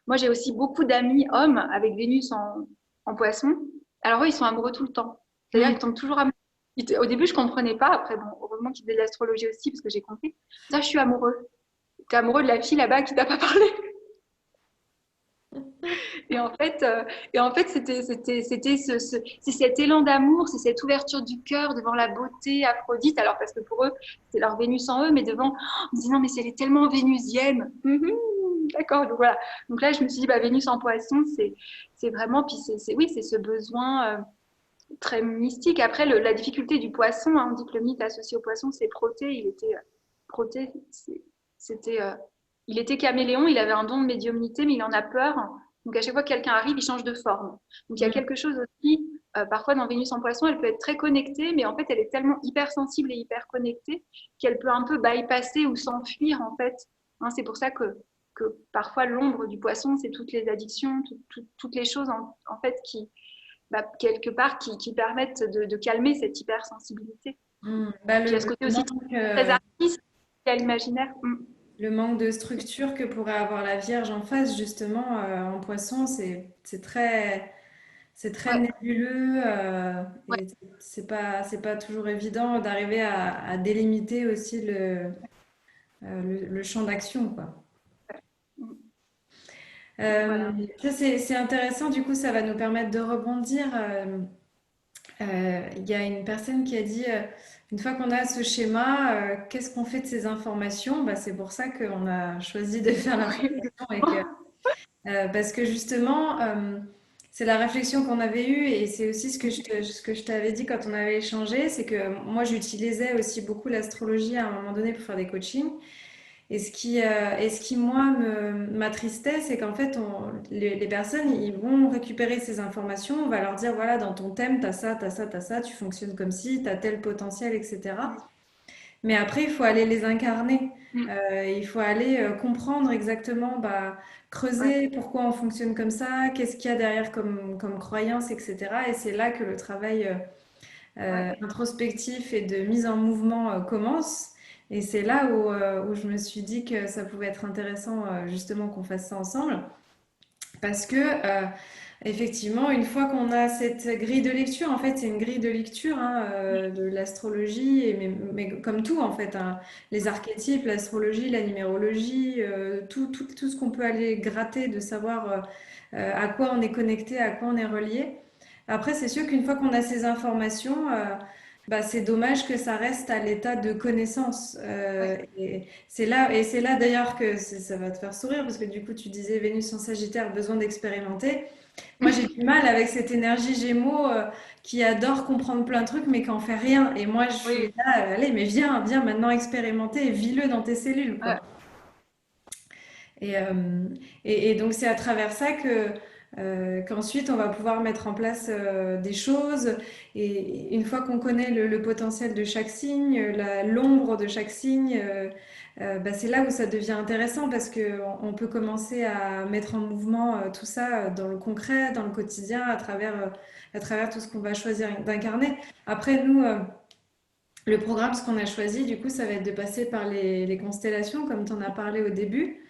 Moi, j'ai aussi beaucoup d'amis hommes avec Vénus en poisson. Alors eux, ils sont amoureux tout le temps. C'est-à-dire qu'ils tombent toujours amoureux. Au début, je comprenais pas. Après, bon, heureusement qu'ils faisaient de l'astrologie aussi, parce que j'ai compris. Ça, je suis amoureux. T'es amoureux de la fille là-bas qui t'a pas parlé. Et en fait, c'est cet élan d'amour, c'est cette ouverture du cœur devant la beauté Aphrodite. Alors parce que pour eux, c'est leur Vénus en eux, mais devant, on me dit non, mais elle est tellement vénusienne. D'accord. Donc voilà. Donc là, je me suis dit, bah, Vénus en Poisson, c'est vraiment, puis oui, c'est ce besoin très mystique. Après, la difficulté du poisson, hein, on dit que le mythe associé au poisson, c'est Proté. Proté, c'était, il était caméléon, il avait un don de médiumnité, mais il en a peur. Donc à chaque fois que quelqu'un arrive, il change de forme. Donc il y a quelque chose aussi, parfois dans Vénus en Poisson, elle peut être très connectée, mais en fait elle est tellement hypersensible et hyper connectée qu'elle peut un peu bypasser ou s'enfuir en fait. Hein, c'est pour ça que parfois l'ombre du poisson, c'est toutes les addictions, toutes les choses en fait qui, quelque part, qui permettent de calmer cette hypersensibilité. Bah, Puis il y a ce côté aussi très artiste, à l'imaginaire. le manque de structure que pourrait avoir la Vierge en face, justement, en poisson, c'est très Ouais, nébuleux, ouais. et c'est pas toujours évident d'arriver à délimiter aussi le champ d'action, quoi. Donc Euh, voilà. Ça, c'est intéressant, du coup, ça va nous permettre de rebondir. Il y a une personne qui a dit, une fois qu'on a ce schéma, qu'est-ce qu'on fait de ces informations? Bah, c'est pour ça qu'on a choisi de faire la Oui, formation parce que justement, c'est la réflexion qu'on avait eue et c'est aussi ce que je t'avais dit quand on avait échangé, c'est que moi j'utilisais aussi beaucoup l'astrologie à un moment donné pour faire des coachings. Et ce qui moi, m'attristait, c'est qu'en fait, les personnes, ils vont récupérer ces informations, on va leur dire, voilà, dans ton thème, t'as ça, t'as ça, t'as ça, tu fonctionnes comme ci, t'as tel potentiel, etc. Mais après, il faut aller les incarner. Il faut aller comprendre exactement, bah, ouais, creuser pourquoi on fonctionne comme ça, qu'est-ce qu'il y a derrière comme croyance, etc. Et c'est là que le travail ouais. introspectif et de mise en mouvement commence. Et c'est là où je me suis dit que ça pouvait être intéressant justement qu'on fasse ça ensemble. Parce que effectivement, une fois qu'on a cette grille de lecture, en fait, c'est une grille de lecture hein, de l'astrologie, mais comme tout en fait, hein, les archétypes, l'astrologie, la numérologie, tout ce qu'on peut aller gratter, de savoir à quoi on est connecté, à quoi on est relié. Après, c'est sûr qu'une fois qu'on a ces informations, bah, c'est dommage que ça reste à l'état de connaissance. Ouais. Et c'est là d'ailleurs que ça va te faire sourire parce que du coup, tu disais Vénus en Sagittaire, besoin d'expérimenter. Moi, j'ai du mal avec cette énergie Gémeaux qui adore comprendre plein de trucs mais qui en fait rien. Et moi, je Oui, suis là, allez, mais viens maintenant expérimenter et vis-le dans tes cellules, quoi. ouais, Et, euh, et donc c'est à travers ça que qu'ensuite on va pouvoir mettre en place des choses. Et une fois qu'on connaît le potentiel de chaque signe, l'ombre de chaque signe, bah, c'est là où ça devient intéressant parce que on peut commencer à mettre en mouvement tout ça dans le concret, dans le quotidien, à travers tout ce qu'on va choisir d'incarner. Après, nous, le programme, ce qu'on a choisi, du coup, ça va être de passer par les constellations, comme tu en as parlé au début.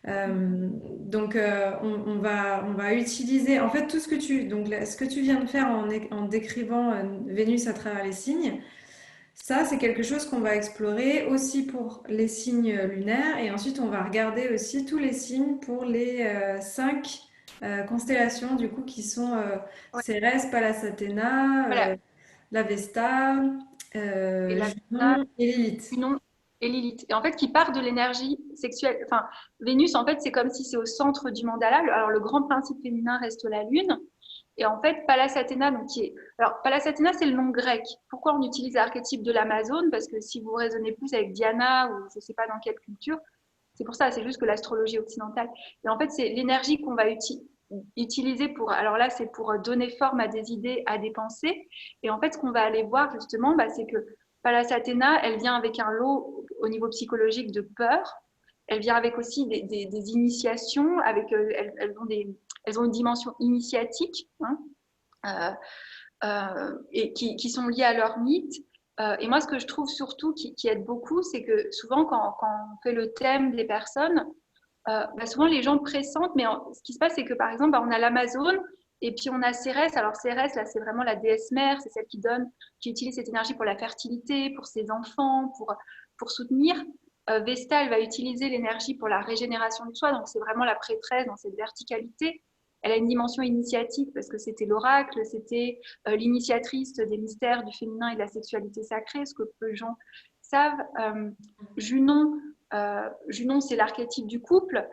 Donc, on va utiliser, en fait, tout ce que donc ce que tu viens de faire en décrivant Vénus à travers les signes, ça, c'est quelque chose qu'on va explorer aussi pour les signes lunaires. Et ensuite, on va regarder aussi tous les signes pour les 5 constellations, du coup, qui sont ouais. Cérès, Pallas Athéna, Voilà. l'Avesta, Et la Junon et Lilith. Junon et Lilith. Et en fait, qui part de l'énergie sexuelle. Enfin, Vénus, en fait, c'est comme si c'est au centre du mandala. Alors, le grand principe féminin reste la Lune. Et en fait, Pallas Athéna, donc qui est. Alors, Pallas Athéna, c'est le nom grec. Pourquoi on utilise l'archétype de l'Amazone? Parce que si vous raisonnez plus avec Diana ou je ne sais pas dans quelle culture, c'est pour ça, c'est juste que l'astrologie occidentale. Et en fait, c'est l'énergie qu'on va utiliser pour. Alors là, c'est pour donner forme à des idées, à des pensées. Et en fait, ce qu'on va aller voir justement, bah, c'est que Pallas Athéna, elle vient avec un lot au niveau psychologique de peur. Elle vient avec aussi des initiations, elles ont une dimension initiatique. Hein, et qui sont liées à leur mythe. Et moi, ce que je trouve surtout qui aide beaucoup, c'est que souvent, quand on fait le thème des personnes, souvent les gens pressentent, mais ce qui se passe, c'est que par exemple, on a l'Amazone et puis on a Cérès. Alors Cérès, là, c'est vraiment la déesse mère, c'est celle qui utilise cette énergie pour la fertilité, pour ses enfants, pour soutenir. Vesta, elle va utiliser l'énergie pour la régénération du soi, donc c'est vraiment la prêtresse dans cette verticalité. Elle a une dimension initiatique parce que c'était l'oracle, c'était l'initiatrice des mystères du féminin et de la sexualité sacrée, ce que peu de gens savent. Junon, Junon, c'est l'archétype du couple.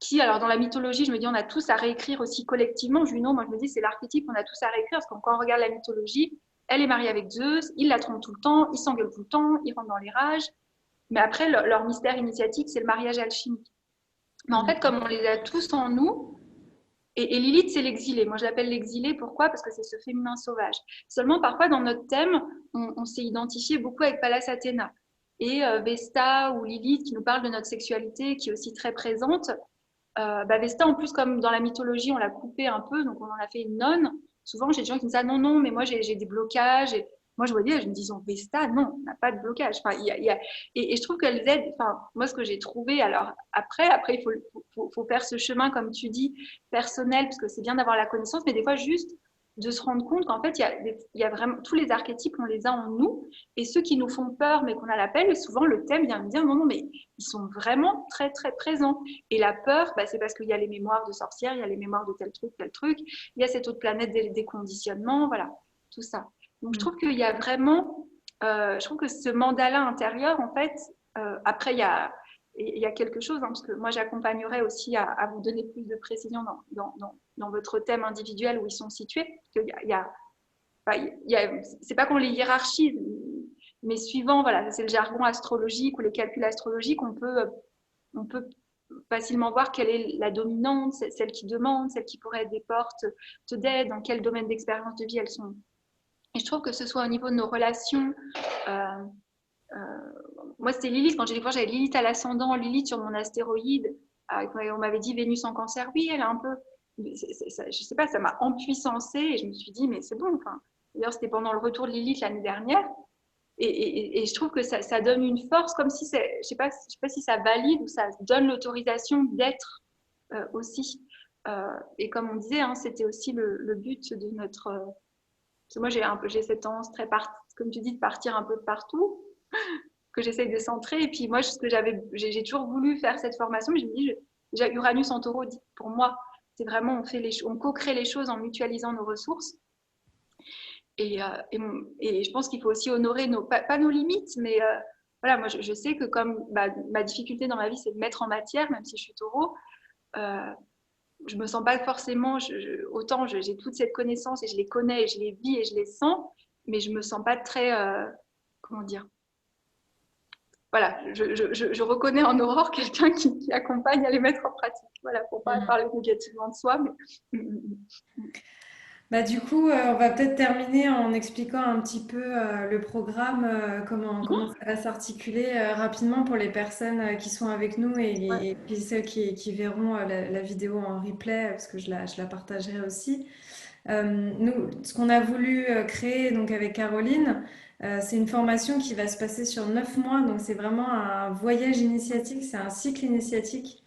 Qui, alors dans la mythologie, je me dis, on a tous à réécrire aussi collectivement. Junon, moi je me dis, c'est l'archétype qu'on a tous à réécrire, parce que quand on regarde la mythologie, elle est mariée avec Zeus, il la trompe tout le temps, il s'engueule tout le temps, il rentre dans les rages. Mais après, leur mystère initiatique, c'est le mariage alchimique. Mais en fait, comme on les a tous en nous, et Lilith, c'est l'exilé. Moi, je l'appelle l'exilé. Pourquoi? Parce que c'est ce féminin sauvage. Seulement, parfois, dans notre thème, on s'est identifié beaucoup avec Pallas Athéna. Et Vesta ou Lilith, qui nous parle de notre sexualité, qui est aussi très présente. Vesta, en plus, comme dans la mythologie, on l'a coupée un peu, donc on en a fait une nonne. Souvent, j'ai des gens qui me disent ah, non, non, mais moi, j'ai des blocages. Et moi, je voyais, je me disais, Vesta, non, on n'a pas de blocage. Enfin, et je trouve qu'elles aident. Enfin, moi, ce que j'ai trouvé, alors après, il faut faire ce chemin, comme tu dis, personnel, parce que c'est bien d'avoir la connaissance, mais des fois, juste de se rendre compte qu'en fait, il y a vraiment tous les archétypes, on les a en nous, et ceux qui nous font peur, mais qu'on a la peine, souvent le thème vient me dire non, non, mais ils sont vraiment très, très présents. Et la peur, c'est parce qu'il y a les mémoires de sorcières, il y a les mémoires de tel truc, il y a cette autre planète des conditionnements, voilà, tout ça. Donc, je trouve qu'il y a vraiment, je trouve que ce mandala intérieur, en fait, après, il y a quelque chose, hein, parce que moi, j'accompagnerais aussi à vous donner plus de précision dans votre thème individuel où ils sont situés. C'est pas qu'on les hiérarchise, mais suivant, voilà, c'est le jargon astrologique ou les calculs astrologiques, on peut facilement voir quelle est la dominante, celle qui demande, celle qui pourrait être des portes d'aide, dans quel domaine d'expérience de vie elles sont. Et je trouve que ce soit au niveau de nos relations. Euh, euh, Moi, c'était Lilith. Quand j'ai découvert, j'avais Lilith à l'ascendant, Lilith sur mon astéroïde. On m'avait dit Vénus en cancer. Oui, elle a un peu. Je sais pas, ça m'a empuissancée et je me suis dit, mais c'est bon. Enfin, d'ailleurs, c'était pendant le retour de Lilith l'année dernière. Et je trouve que ça donne une force, comme si je sais pas si ça valide ou ça donne l'autorisation d'être aussi. Et comme on disait, hein, c'était aussi le but de notre. Parce que moi, j'ai cette tendance comme tu dis, de partir un peu de partout, que j'essaye de centrer. Et puis moi, j'ai toujours voulu faire cette formation, mais je me dis, déjà Uranus en Taureau, pour moi, c'est vraiment on co-crée les choses en mutualisant nos ressources. Et je pense qu'il faut aussi honorer pas nos limites, mais voilà, moi je sais que comme ma difficulté dans ma vie, c'est de mettre en matière, même si je suis taureau, je me sens pas forcément, autant j'ai toute cette connaissance et je les connais et je les vis et je les sens, mais je me sens pas très, comment dire, voilà, je reconnais en Aurore quelqu'un qui accompagne à les mettre en pratique, voilà, pour pas parler négativement de soi, mais... Du coup, on va peut-être terminer en expliquant un petit peu le programme, comment ça va s'articuler rapidement pour les personnes qui sont avec nous Ouais. et puis celles qui verront la vidéo en replay, parce que je la partagerai aussi. Nous, ce qu'on a voulu créer donc avec Caroline, c'est une formation qui va se passer sur 9 mois, donc c'est vraiment un voyage initiatique, c'est un cycle initiatique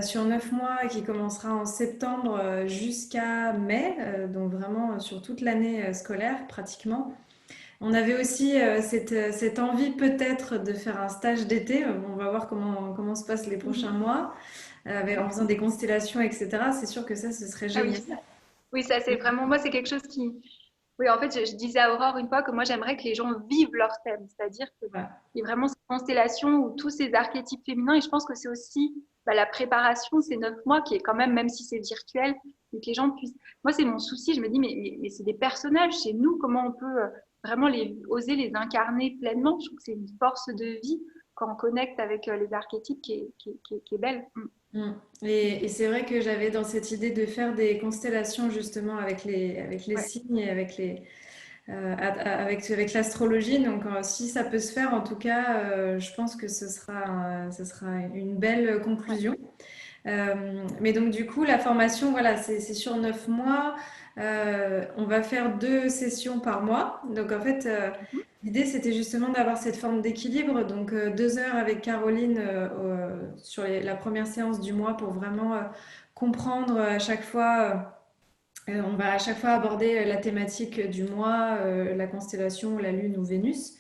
sur 9 mois qui commencera en septembre jusqu'à mai, donc vraiment sur toute l'année scolaire pratiquement. On avait aussi cette envie peut-être de faire un stage d'été. On va voir comment se passent les prochains mois, en faisant des constellations, etc. C'est sûr que ça, ce serait Ah oui, génial. oui, ça c'est vraiment, moi c'est quelque chose qui... Oui, en fait, je disais à Aurore une fois que moi j'aimerais que les gens vivent leur thème, c'est-à-dire qu'il Voilà. y ait vraiment cette constellation où tous ces archétypes féminins, et je pense que c'est aussi la préparation, ces 9 mois, qui est quand même, même si c'est virtuel, mais que les gens puissent... Moi, c'est mon souci, je me dis, mais c'est des personnages chez nous, comment on peut vraiment oser les incarner pleinement? Je trouve que c'est une force de vie quand on connecte avec les archétypes qui est belle. Mm. Et c'est vrai que j'avais dans cette idée de faire des constellations justement avec les Ouais. signes et avec l'astrologie. Donc, si ça peut se faire, en tout cas, je pense que ce sera une belle Ouais. conclusion. Mais donc du coup, la formation, voilà, c'est sur 9 mois. On va faire 2 sessions par mois. Donc en fait, Mhm. l'idée, c'était justement d'avoir cette forme d'équilibre. Donc 2 heures avec Caroline sur la première séance du mois pour vraiment comprendre à chaque fois. On va à chaque fois aborder la thématique du mois, la constellation, la Lune ou Vénus.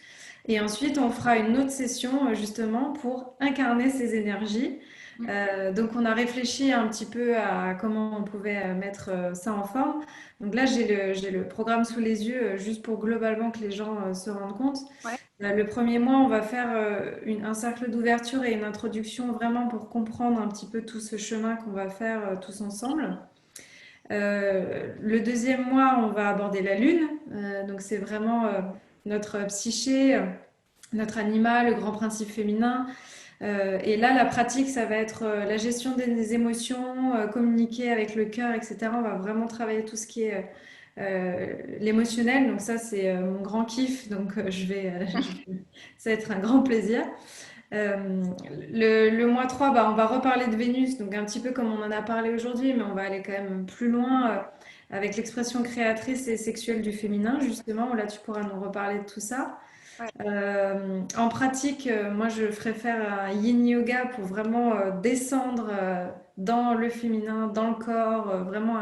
Et ensuite, on fera une autre session justement pour incarner ces énergies. Donc, on a réfléchi un petit peu à comment on pouvait mettre ça en forme. Donc là, j'ai le programme sous les yeux, juste pour globalement que les gens se rendent compte. Ouais. Le premier mois, on va faire un cercle d'ouverture et une introduction vraiment pour comprendre un petit peu tout ce chemin qu'on va faire tous ensemble. Le deuxième mois, on va aborder la Lune. Donc, c'est vraiment notre psyché, notre animal, le grand principe féminin. Et là, la pratique, ça va être la gestion des émotions, communiquer avec le cœur, etc. On va vraiment travailler tout ce qui est l'émotionnel. Donc, ça, c'est mon grand kiff. Donc, ça va être un grand plaisir. Euh, le mois 3, bah, on va reparler de Vénus, donc un petit peu comme on en a parlé aujourd'hui, mais on va aller quand même plus loin avec l'expression créatrice et sexuelle du féminin, justement. Là, tu pourras nous reparler de tout ça. Ouais. En pratique, moi, je ferai faire un yin yoga pour vraiment descendre dans le féminin, dans le corps, vraiment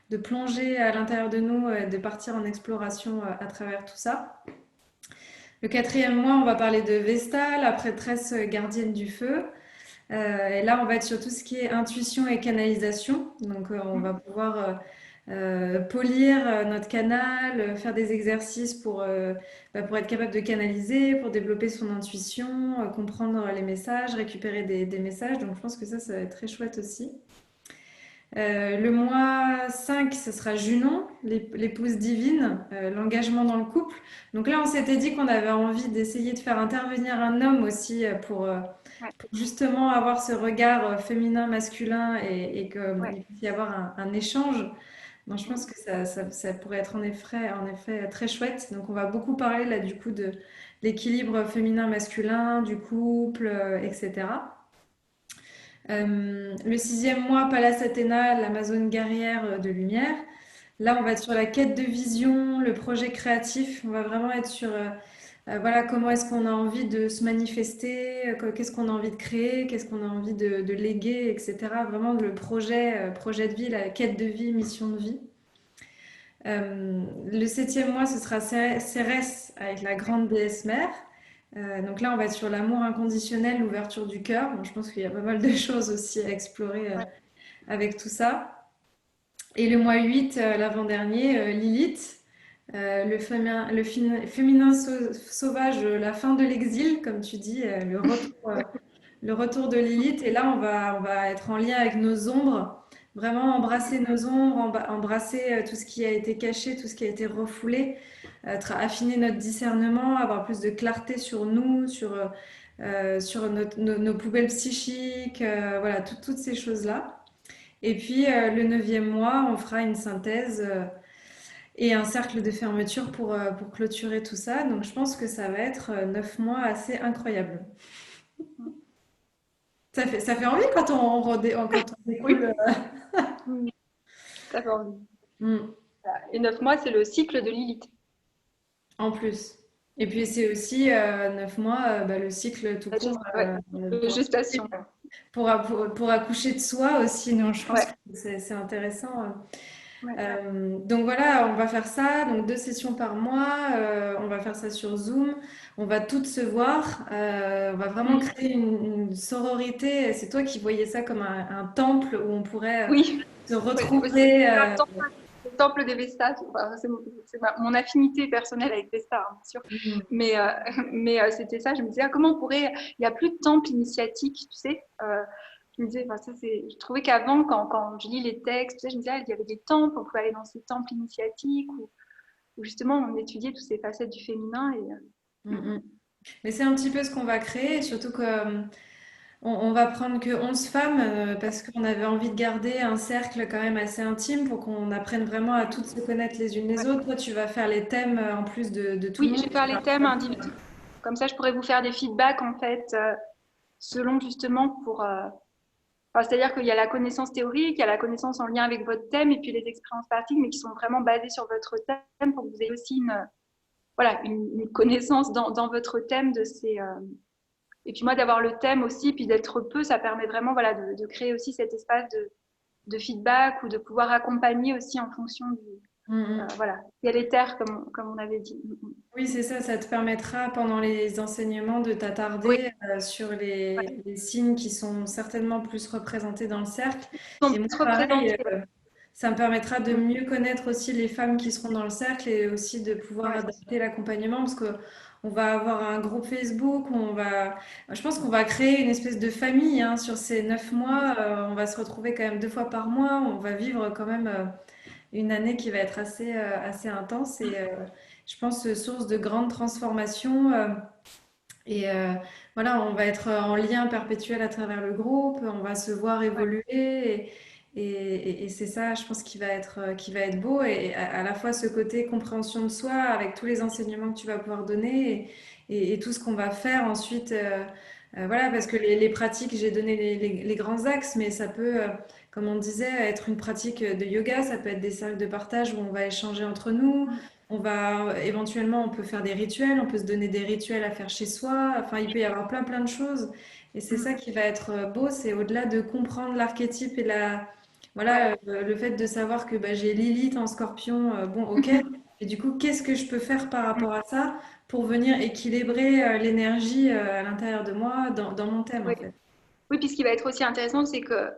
de plonger à l'intérieur de nous, de partir en exploration à travers tout ça. Le quatrième mois, on va parler de Vesta, la prêtresse gardienne du feu. Et là, on va être sur tout ce qui est intuition et canalisation. Donc, on va pouvoir polir notre canal, faire des exercices pour être capable de canaliser, pour développer son intuition, comprendre les messages, récupérer des messages. Donc, je pense que ça va être très chouette aussi. Le mois 5, ce sera Junon, l'épouse divine, l'engagement dans le couple. Donc là, on s'était dit qu'on avait envie d'essayer de faire intervenir un homme aussi Ouais. pour justement avoir ce regard féminin-masculin et Ouais. qu'il puisse y avoir un échange. Donc, je pense Mhm. que ça pourrait être en effet très chouette. Donc, on va beaucoup parler là du coup de l'équilibre féminin-masculin, du couple, etc. Le sixième mois, Pallas Athéna, l'Amazone guerrière de lumière. Là, on va être sur la quête de vision, le projet créatif. On va vraiment être sur voilà, comment est-ce qu'on a envie de se manifester, qu'est-ce qu'on a envie de créer, qu'est-ce qu'on a envie de léguer, etc. Vraiment le projet de vie, la quête de vie, mission de vie. Le septième mois, ce sera Cérès avec la grande déesse mère. Donc là, on va être sur l'amour inconditionnel, l'ouverture du cœur. Bon, je pense qu'il y a pas mal de choses aussi à explorer Ouais. avec tout ça. Et le mois 8, l'avant-dernier, Lilith, féminin sauvage, la fin de l'exil, comme tu dis, le retour de Lilith. Et là, on va être en lien avec nos ombres, vraiment embrasser nos ombres, embrasser tout ce qui a été caché, tout ce qui a été refoulé, affiner notre discernement, avoir plus de clarté sur nous, sur nos poubelles psychiques, voilà, toutes ces choses-là. Et puis, le neuvième mois, on fera une synthèse et un cercle de fermeture pour clôturer tout ça. Donc, je pense que ça va être 9 mois assez incroyables. Ça fait envie quand quand on Oui. découle. Mm. Ça fait envie. Mm, Et 9 mois, c'est le cycle de Lilith. en plus. Et puis, c'est aussi 9 mois, bah, le cycle tout court Ouais. De gestation. pour accoucher de soi aussi. Non, je pense Ouais. que c'est intéressant. Ouais. Donc voilà, on va faire ça, donc 2 sessions par mois, on va faire ça sur Zoom, on va toutes se voir, on va vraiment Mm. créer une sororité. C'est toi qui voyais ça comme un temple où on pourrait Oui. se Ouais. C'est retrouver. le temple des Vestas. Enfin, c'est mon affinité personnelle avec Vesta, hein, bien sûr. Mm, Mais, c'était ça. Je me disais, ah, comment on pourrait. Il n'y a plus de temple initiatique, tu sais. Je me disais, enfin, je trouvais qu'avant, quand je lis les textes, tu sais, je me disais, ah, il y avait des temples, on pouvait aller dans ces temples initiatiques où justement on étudiait toutes ces facettes du féminin. mm, mm. Mais c'est un petit peu ce qu'on va créer, surtout que on va prendre que 11 femmes parce qu'on avait envie de garder un cercle quand même assez intime pour qu'on apprenne vraiment à toutes se connaître les unes les Ouais. autres. Toi, tu vas faire les thèmes en plus de tout le Oui, je monde. vais faire les thèmes individuels. Comme ça, je pourrais vous faire des feedbacks en fait, selon justement Enfin, c'est-à-dire qu'il y a la connaissance théorique, il y a la connaissance en lien avec votre thème et puis les expériences pratiques, mais qui sont vraiment basées sur votre thème pour que vous ayez aussi voilà, une connaissance dans votre thème de ces. Et puis moi, d'avoir le thème aussi, puis d'être peu, ça permet vraiment voilà, de créer aussi cet espace de feedback ou de pouvoir accompagner aussi en fonction du. Mm. Voilà, il y a les terres, comme on avait dit. Oui, c'est ça, ça te permettra pendant les enseignements de Oui, t'attarder sur ouais. les signes qui sont certainement plus représentés dans le cercle. Ils sont Et moi, plus pareil, représentés. ça me permettra de Mm, mieux connaître aussi les femmes qui seront dans le cercle et aussi de pouvoir ouais. adapter l'accompagnement parce que on va avoir un groupe Facebook, je pense qu'on va créer une espèce de famille hein, sur ces 9 mois. On va se retrouver quand même 2 fois par mois. On va vivre quand même une année qui va être assez intense et je pense source de grandes transformations. Et voilà, on va être en lien perpétuel à travers le groupe, on va se voir Ouais. évoluer et c'est ça, je pense, qui va être beau et à la fois ce côté compréhension de soi avec tous les enseignements que tu vas pouvoir donner et tout ce qu'on va faire ensuite. Voilà, parce que les pratiques, j'ai donné les grands axes, mais ça peut, comme on disait, être une pratique de yoga, ça peut être des cercles de partage où on va échanger entre nous. Mm, Éventuellement, on peut faire des rituels, on peut se donner des rituels à faire chez soi. Enfin, il peut y avoir plein de choses. Et c'est ça mm. qui va être beau, c'est au-delà de comprendre l'archétype et Ouais. voilà, le fait de savoir que bah, j'ai Lilith en Scorpion. Bon, ok. Et du coup, qu'est-ce que je peux faire par rapport à ça pour venir équilibrer l'énergie à l'intérieur de moi dans mon thème, en Oui. fait. Oui, puis ce qui va être aussi intéressant, c'est que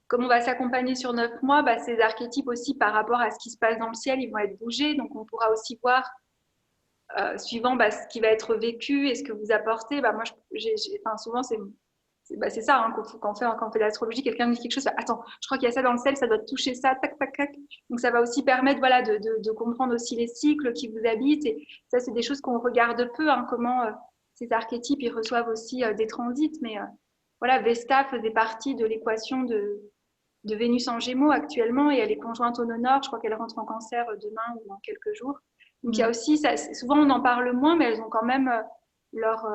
comme on va s'accompagner sur 9 mois, bah, ces archétypes aussi par rapport à ce qui se passe dans le ciel, ils vont être bougés. Donc on pourra aussi voir, suivant bah, ce qui va être vécu et ce que vous apportez. Bah, moi, enfin, souvent, c'est ça hein, quand on fait de l'astrologie, quelqu'un me dit quelque chose, bah, attends, je crois qu'il y a ça dans le ciel, ça doit toucher ça, tac, tac, tac. Donc ça va aussi permettre voilà, de comprendre aussi les cycles qui vous habitent. Et ça, c'est des choses qu'on regarde peu, hein, comment ces archétypes, ils reçoivent aussi des transits. Mais voilà, Vesta faisait partie de l'équation de Vénus en Gémeaux actuellement et elle est conjointe au nœud nord. Je crois qu'elle rentre en cancer demain ou dans quelques jours. Donc il y a Mm. aussi, ça, souvent on en parle moins, mais elles ont quand même leur.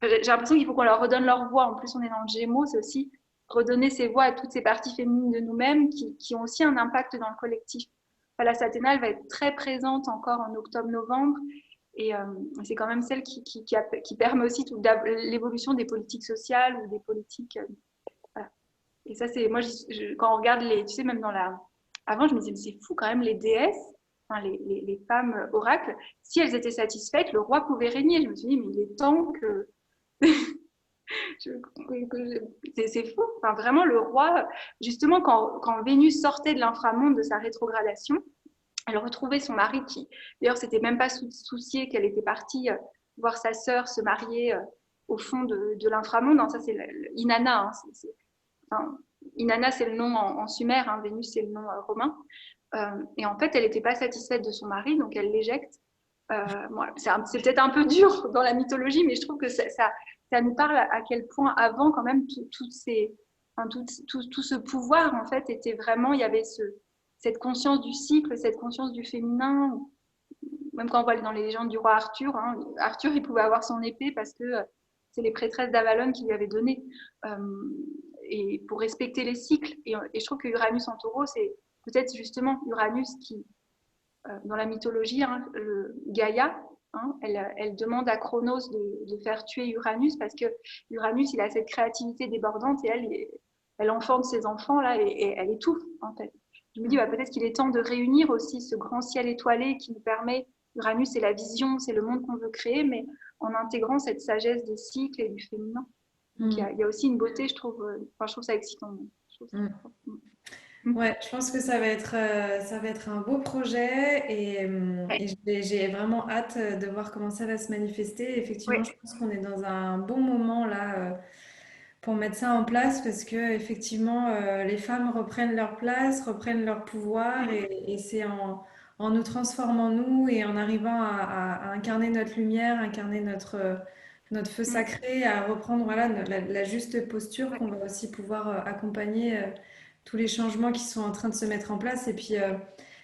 J'ai l'impression qu'il faut qu'on leur redonne leur voix. En plus, on est dans le Gémeaux, c'est aussi redonner ces voix à toutes ces parties féminines de nous-mêmes qui ont aussi un impact dans le collectif. Enfin, la Saténa, elle va être très présente encore en octobre-novembre. Et c'est quand même celle qui permet aussi toute l'évolution des politiques sociales ou des politiques. Voilà. Et ça, c'est moi, quand on regarde les, tu sais, même dans la. Avant, je me disais, mais c'est fou quand même, les déesses, enfin, les femmes oracles, si elles étaient satisfaites, le roi pouvait régner. Je me suis dit, mais il est temps que. C'est fou. Enfin, vraiment, le roi, justement, quand Vénus sortait de l'inframonde de sa rétrogradation, elle retrouvait son mari qui, d'ailleurs, s'était même pas soucié qu'elle était partie voir sa sœur se marier au fond de l'inframonde. Non, ça, c'est Inanna. Hein, enfin, Inanna, c'est le nom en sumer, hein, Vénus, c'est le nom romain. Et en fait, elle n'était pas satisfaite de son mari, donc elle l'éjecte. Bon, c'est peut-être un peu dur dans la mythologie, mais je trouve que ça nous parle à quel point avant, quand même, enfin, tout ce pouvoir, en fait, était vraiment, il y avait cette conscience du cycle, cette conscience du féminin. Même quand on voit dans les légendes du roi Arthur, hein, Arthur, il pouvait avoir son épée parce que c'est les prêtresses d'Avalon qui lui avaient donné. Et pour respecter les cycles. Et je trouve que Uranus en taureau, c'est peut-être justement Uranus qui, dans la mythologie, hein, Gaïa, hein, elle demande à Chronos de faire tuer Uranus parce que Uranus, il a cette créativité débordante et elle enfante ses enfants là et elle étouffe en fait. Je me dis bah, peut-être qu'il est temps de réunir aussi ce grand ciel étoilé qui nous permet, Uranus c'est la vision, c'est le monde qu'on veut créer, mais en intégrant cette sagesse des cycles et du féminin. Donc Mm. il y a aussi une beauté, je trouve, enfin, je trouve ça excitant. Je trouve ça Mm. fort. Ouais, je pense que ça va être un beau projet Ouais, et j'ai vraiment hâte de voir comment ça va se manifester. Effectivement, je ouais, pense qu'on est dans un bon moment là pour mettre ça en place parce que effectivement, les femmes reprennent leur place, reprennent leur pouvoir et c'est en nous transformant nous et en arrivant à incarner notre lumière, incarner notre feu sacré, à reprendre voilà, la juste posture ouais, qu'on va aussi pouvoir accompagner tous les changements qui sont en train de se mettre en place. Et puis, il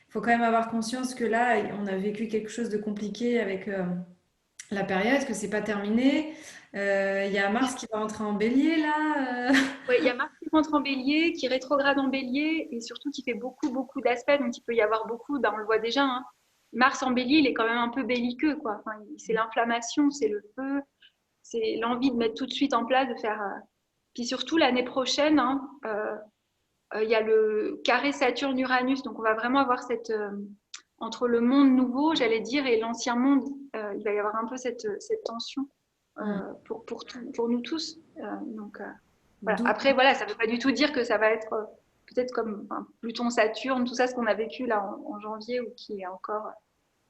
faut quand même avoir conscience que là, on a vécu quelque chose de compliqué avec la période, que c'est pas terminé. Il y a Mars qui va entrer en bélier là. Ouais, il y a Mars qui rentre en bélier, qui rétrograde en bélier et surtout qui fait beaucoup, beaucoup d'aspects. Donc, il peut y avoir beaucoup, ben, on le voit déjà, hein. Mars en bélier, il est quand même un peu belliqueux, quoi. Enfin, c'est l'inflammation, c'est le feu, c'est l'envie de mettre tout de suite en place, de faire. Puis surtout, l'année prochaine, hein, il y a le carré Saturne-Uranus. Donc, on va vraiment avoir entre le monde nouveau, j'allais dire, et l'ancien monde. Il va y avoir un peu cette tension Hmm. pour nous tous. Donc, voilà. D'où Après, voilà, ça ne veut pas du tout dire que ça va être peut-être comme enfin, Pluton, Saturne, tout ça, ce qu'on a vécu là en janvier ou qui est encore.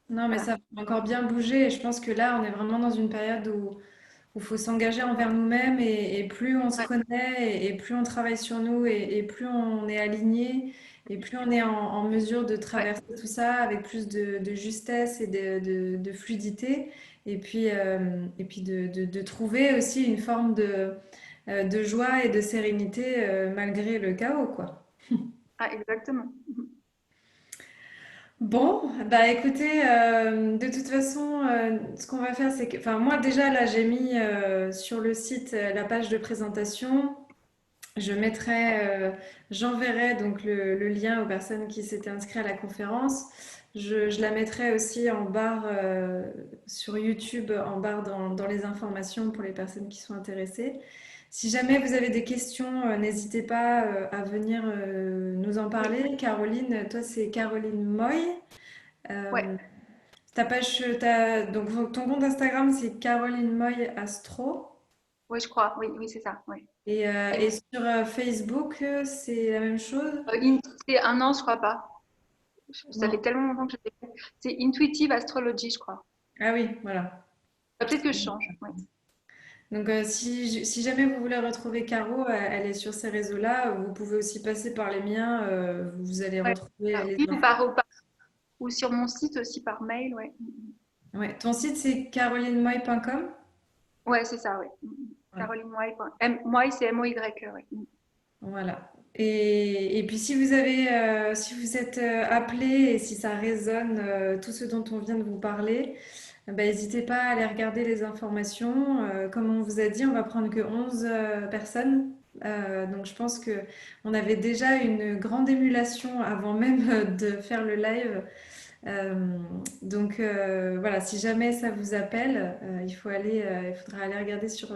Non, mais Voilà. ça va encore bien bouger. Et je pense que là, on est vraiment dans une période où il faut s'engager envers nous-mêmes et plus on se Ouais, connaît et plus on travaille sur nous et plus on est aligné et plus on est en mesure de ouais, traverser tout ça avec plus de justesse et de fluidité. Et puis de trouver aussi une forme de joie et de sérénité malgré le chaos, quoi. ah, exactement. Bon, bah écoutez, de toute façon, ce qu'on va faire, c'est que, enfin, moi déjà là, j'ai mis sur le site la page de présentation. Je mettrai, j'enverrai donc le lien aux personnes qui s'étaient inscrites à la conférence. Je la mettrai aussi en barre sur YouTube, en barre dans les informations pour les personnes qui sont intéressées. Si jamais vous avez des questions, n'hésitez pas à venir nous en Oui, parler. Caroline, toi c'est Caroline Moy. ouais, Euh, donc ton compte Instagram c'est Caroline Moy Astro. ouais, je crois. Oui, oui, c'est ça. Ouais. Et Et, sur Facebook, c'est la même chose? c'est un an, je crois pas. Ça fait Non. tellement longtemps que je l'ai fait. C'est Intuitive Astrology, je crois. Ah oui, voilà. Peut-être que je change. Ouais. Donc si jamais vous voulez retrouver Caro, elle est sur ces réseaux-là. Vous pouvez aussi passer par les miens. Vous allez Ouais. retrouver les Oui, infos. ou sur mon site aussi par mail. Ouais, Ouais. Ton site c'est carolinemoy.com? ouais, c'est ça. Ouais. Voilà. Caroline Moy. Moy, c'est Moy. Ouais. Voilà. Et puis si vous avez, si vous êtes appelé et si ça résonne, tout ce dont on vient de vous parler, ben, n'hésitez pas à aller regarder les informations. Comme on vous a dit, on va prendre que 11 personnes. Donc je pense que on avait déjà une grande émulation avant même de faire le live. Euh, donc voilà, si jamais ça vous appelle, il faudra aller regarder sur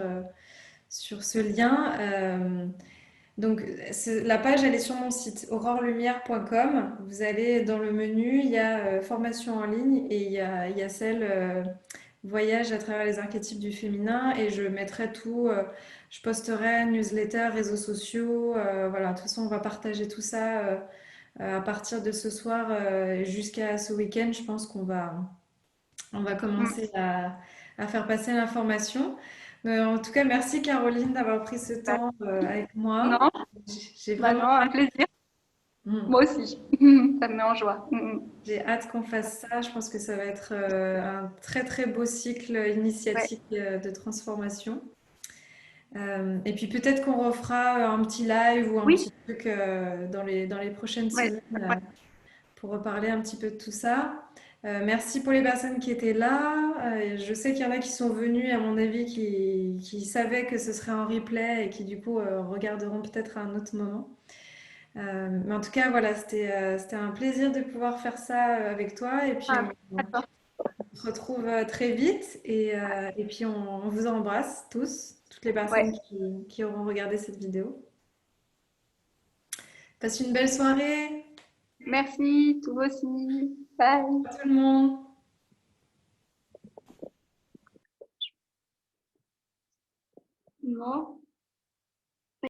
ce lien. Donc, la page, elle est sur mon site aurorelumière.com. Vous allez dans le menu, il y a formation en ligne et il y a celle voyage à travers les archétypes du féminin et je mettrai tout, je posterai newsletter, réseaux sociaux, voilà. De toute façon, on va partager tout ça à partir de ce soir jusqu'à ce week-end. Je pense on va commencer à faire passer l'information. En tout cas, merci Caroline d'avoir pris ce temps avec moi. Non, J'ai bah vraiment non, un plaisir. mm, Moi aussi. Ça me met en joie. j'ai hâte qu'on fasse ça. Je pense que ça va être un très très beau cycle Ouais. initiatique de transformation. Et puis peut-être qu'on refera un petit live ou un Oui, petit truc dans les prochaines ouais. semaines pour reparler un petit peu de tout ça. Merci pour les personnes qui étaient là. Je sais qu'il y en a qui sont venus, à mon avis, qui savaient que ce serait en replay et qui du coup regarderont peut-être à un autre moment. Mais en tout cas, voilà, c'était un plaisir de pouvoir faire ça avec toi. Et puis Ah, on d'accord. se retrouve très vite. Et puis on vous embrasse tous, toutes les personnes Ouais. qui auront regardé cette vidéo. Passe une belle soirée Merci, toi aussi. Bye. à tout le monde. Non.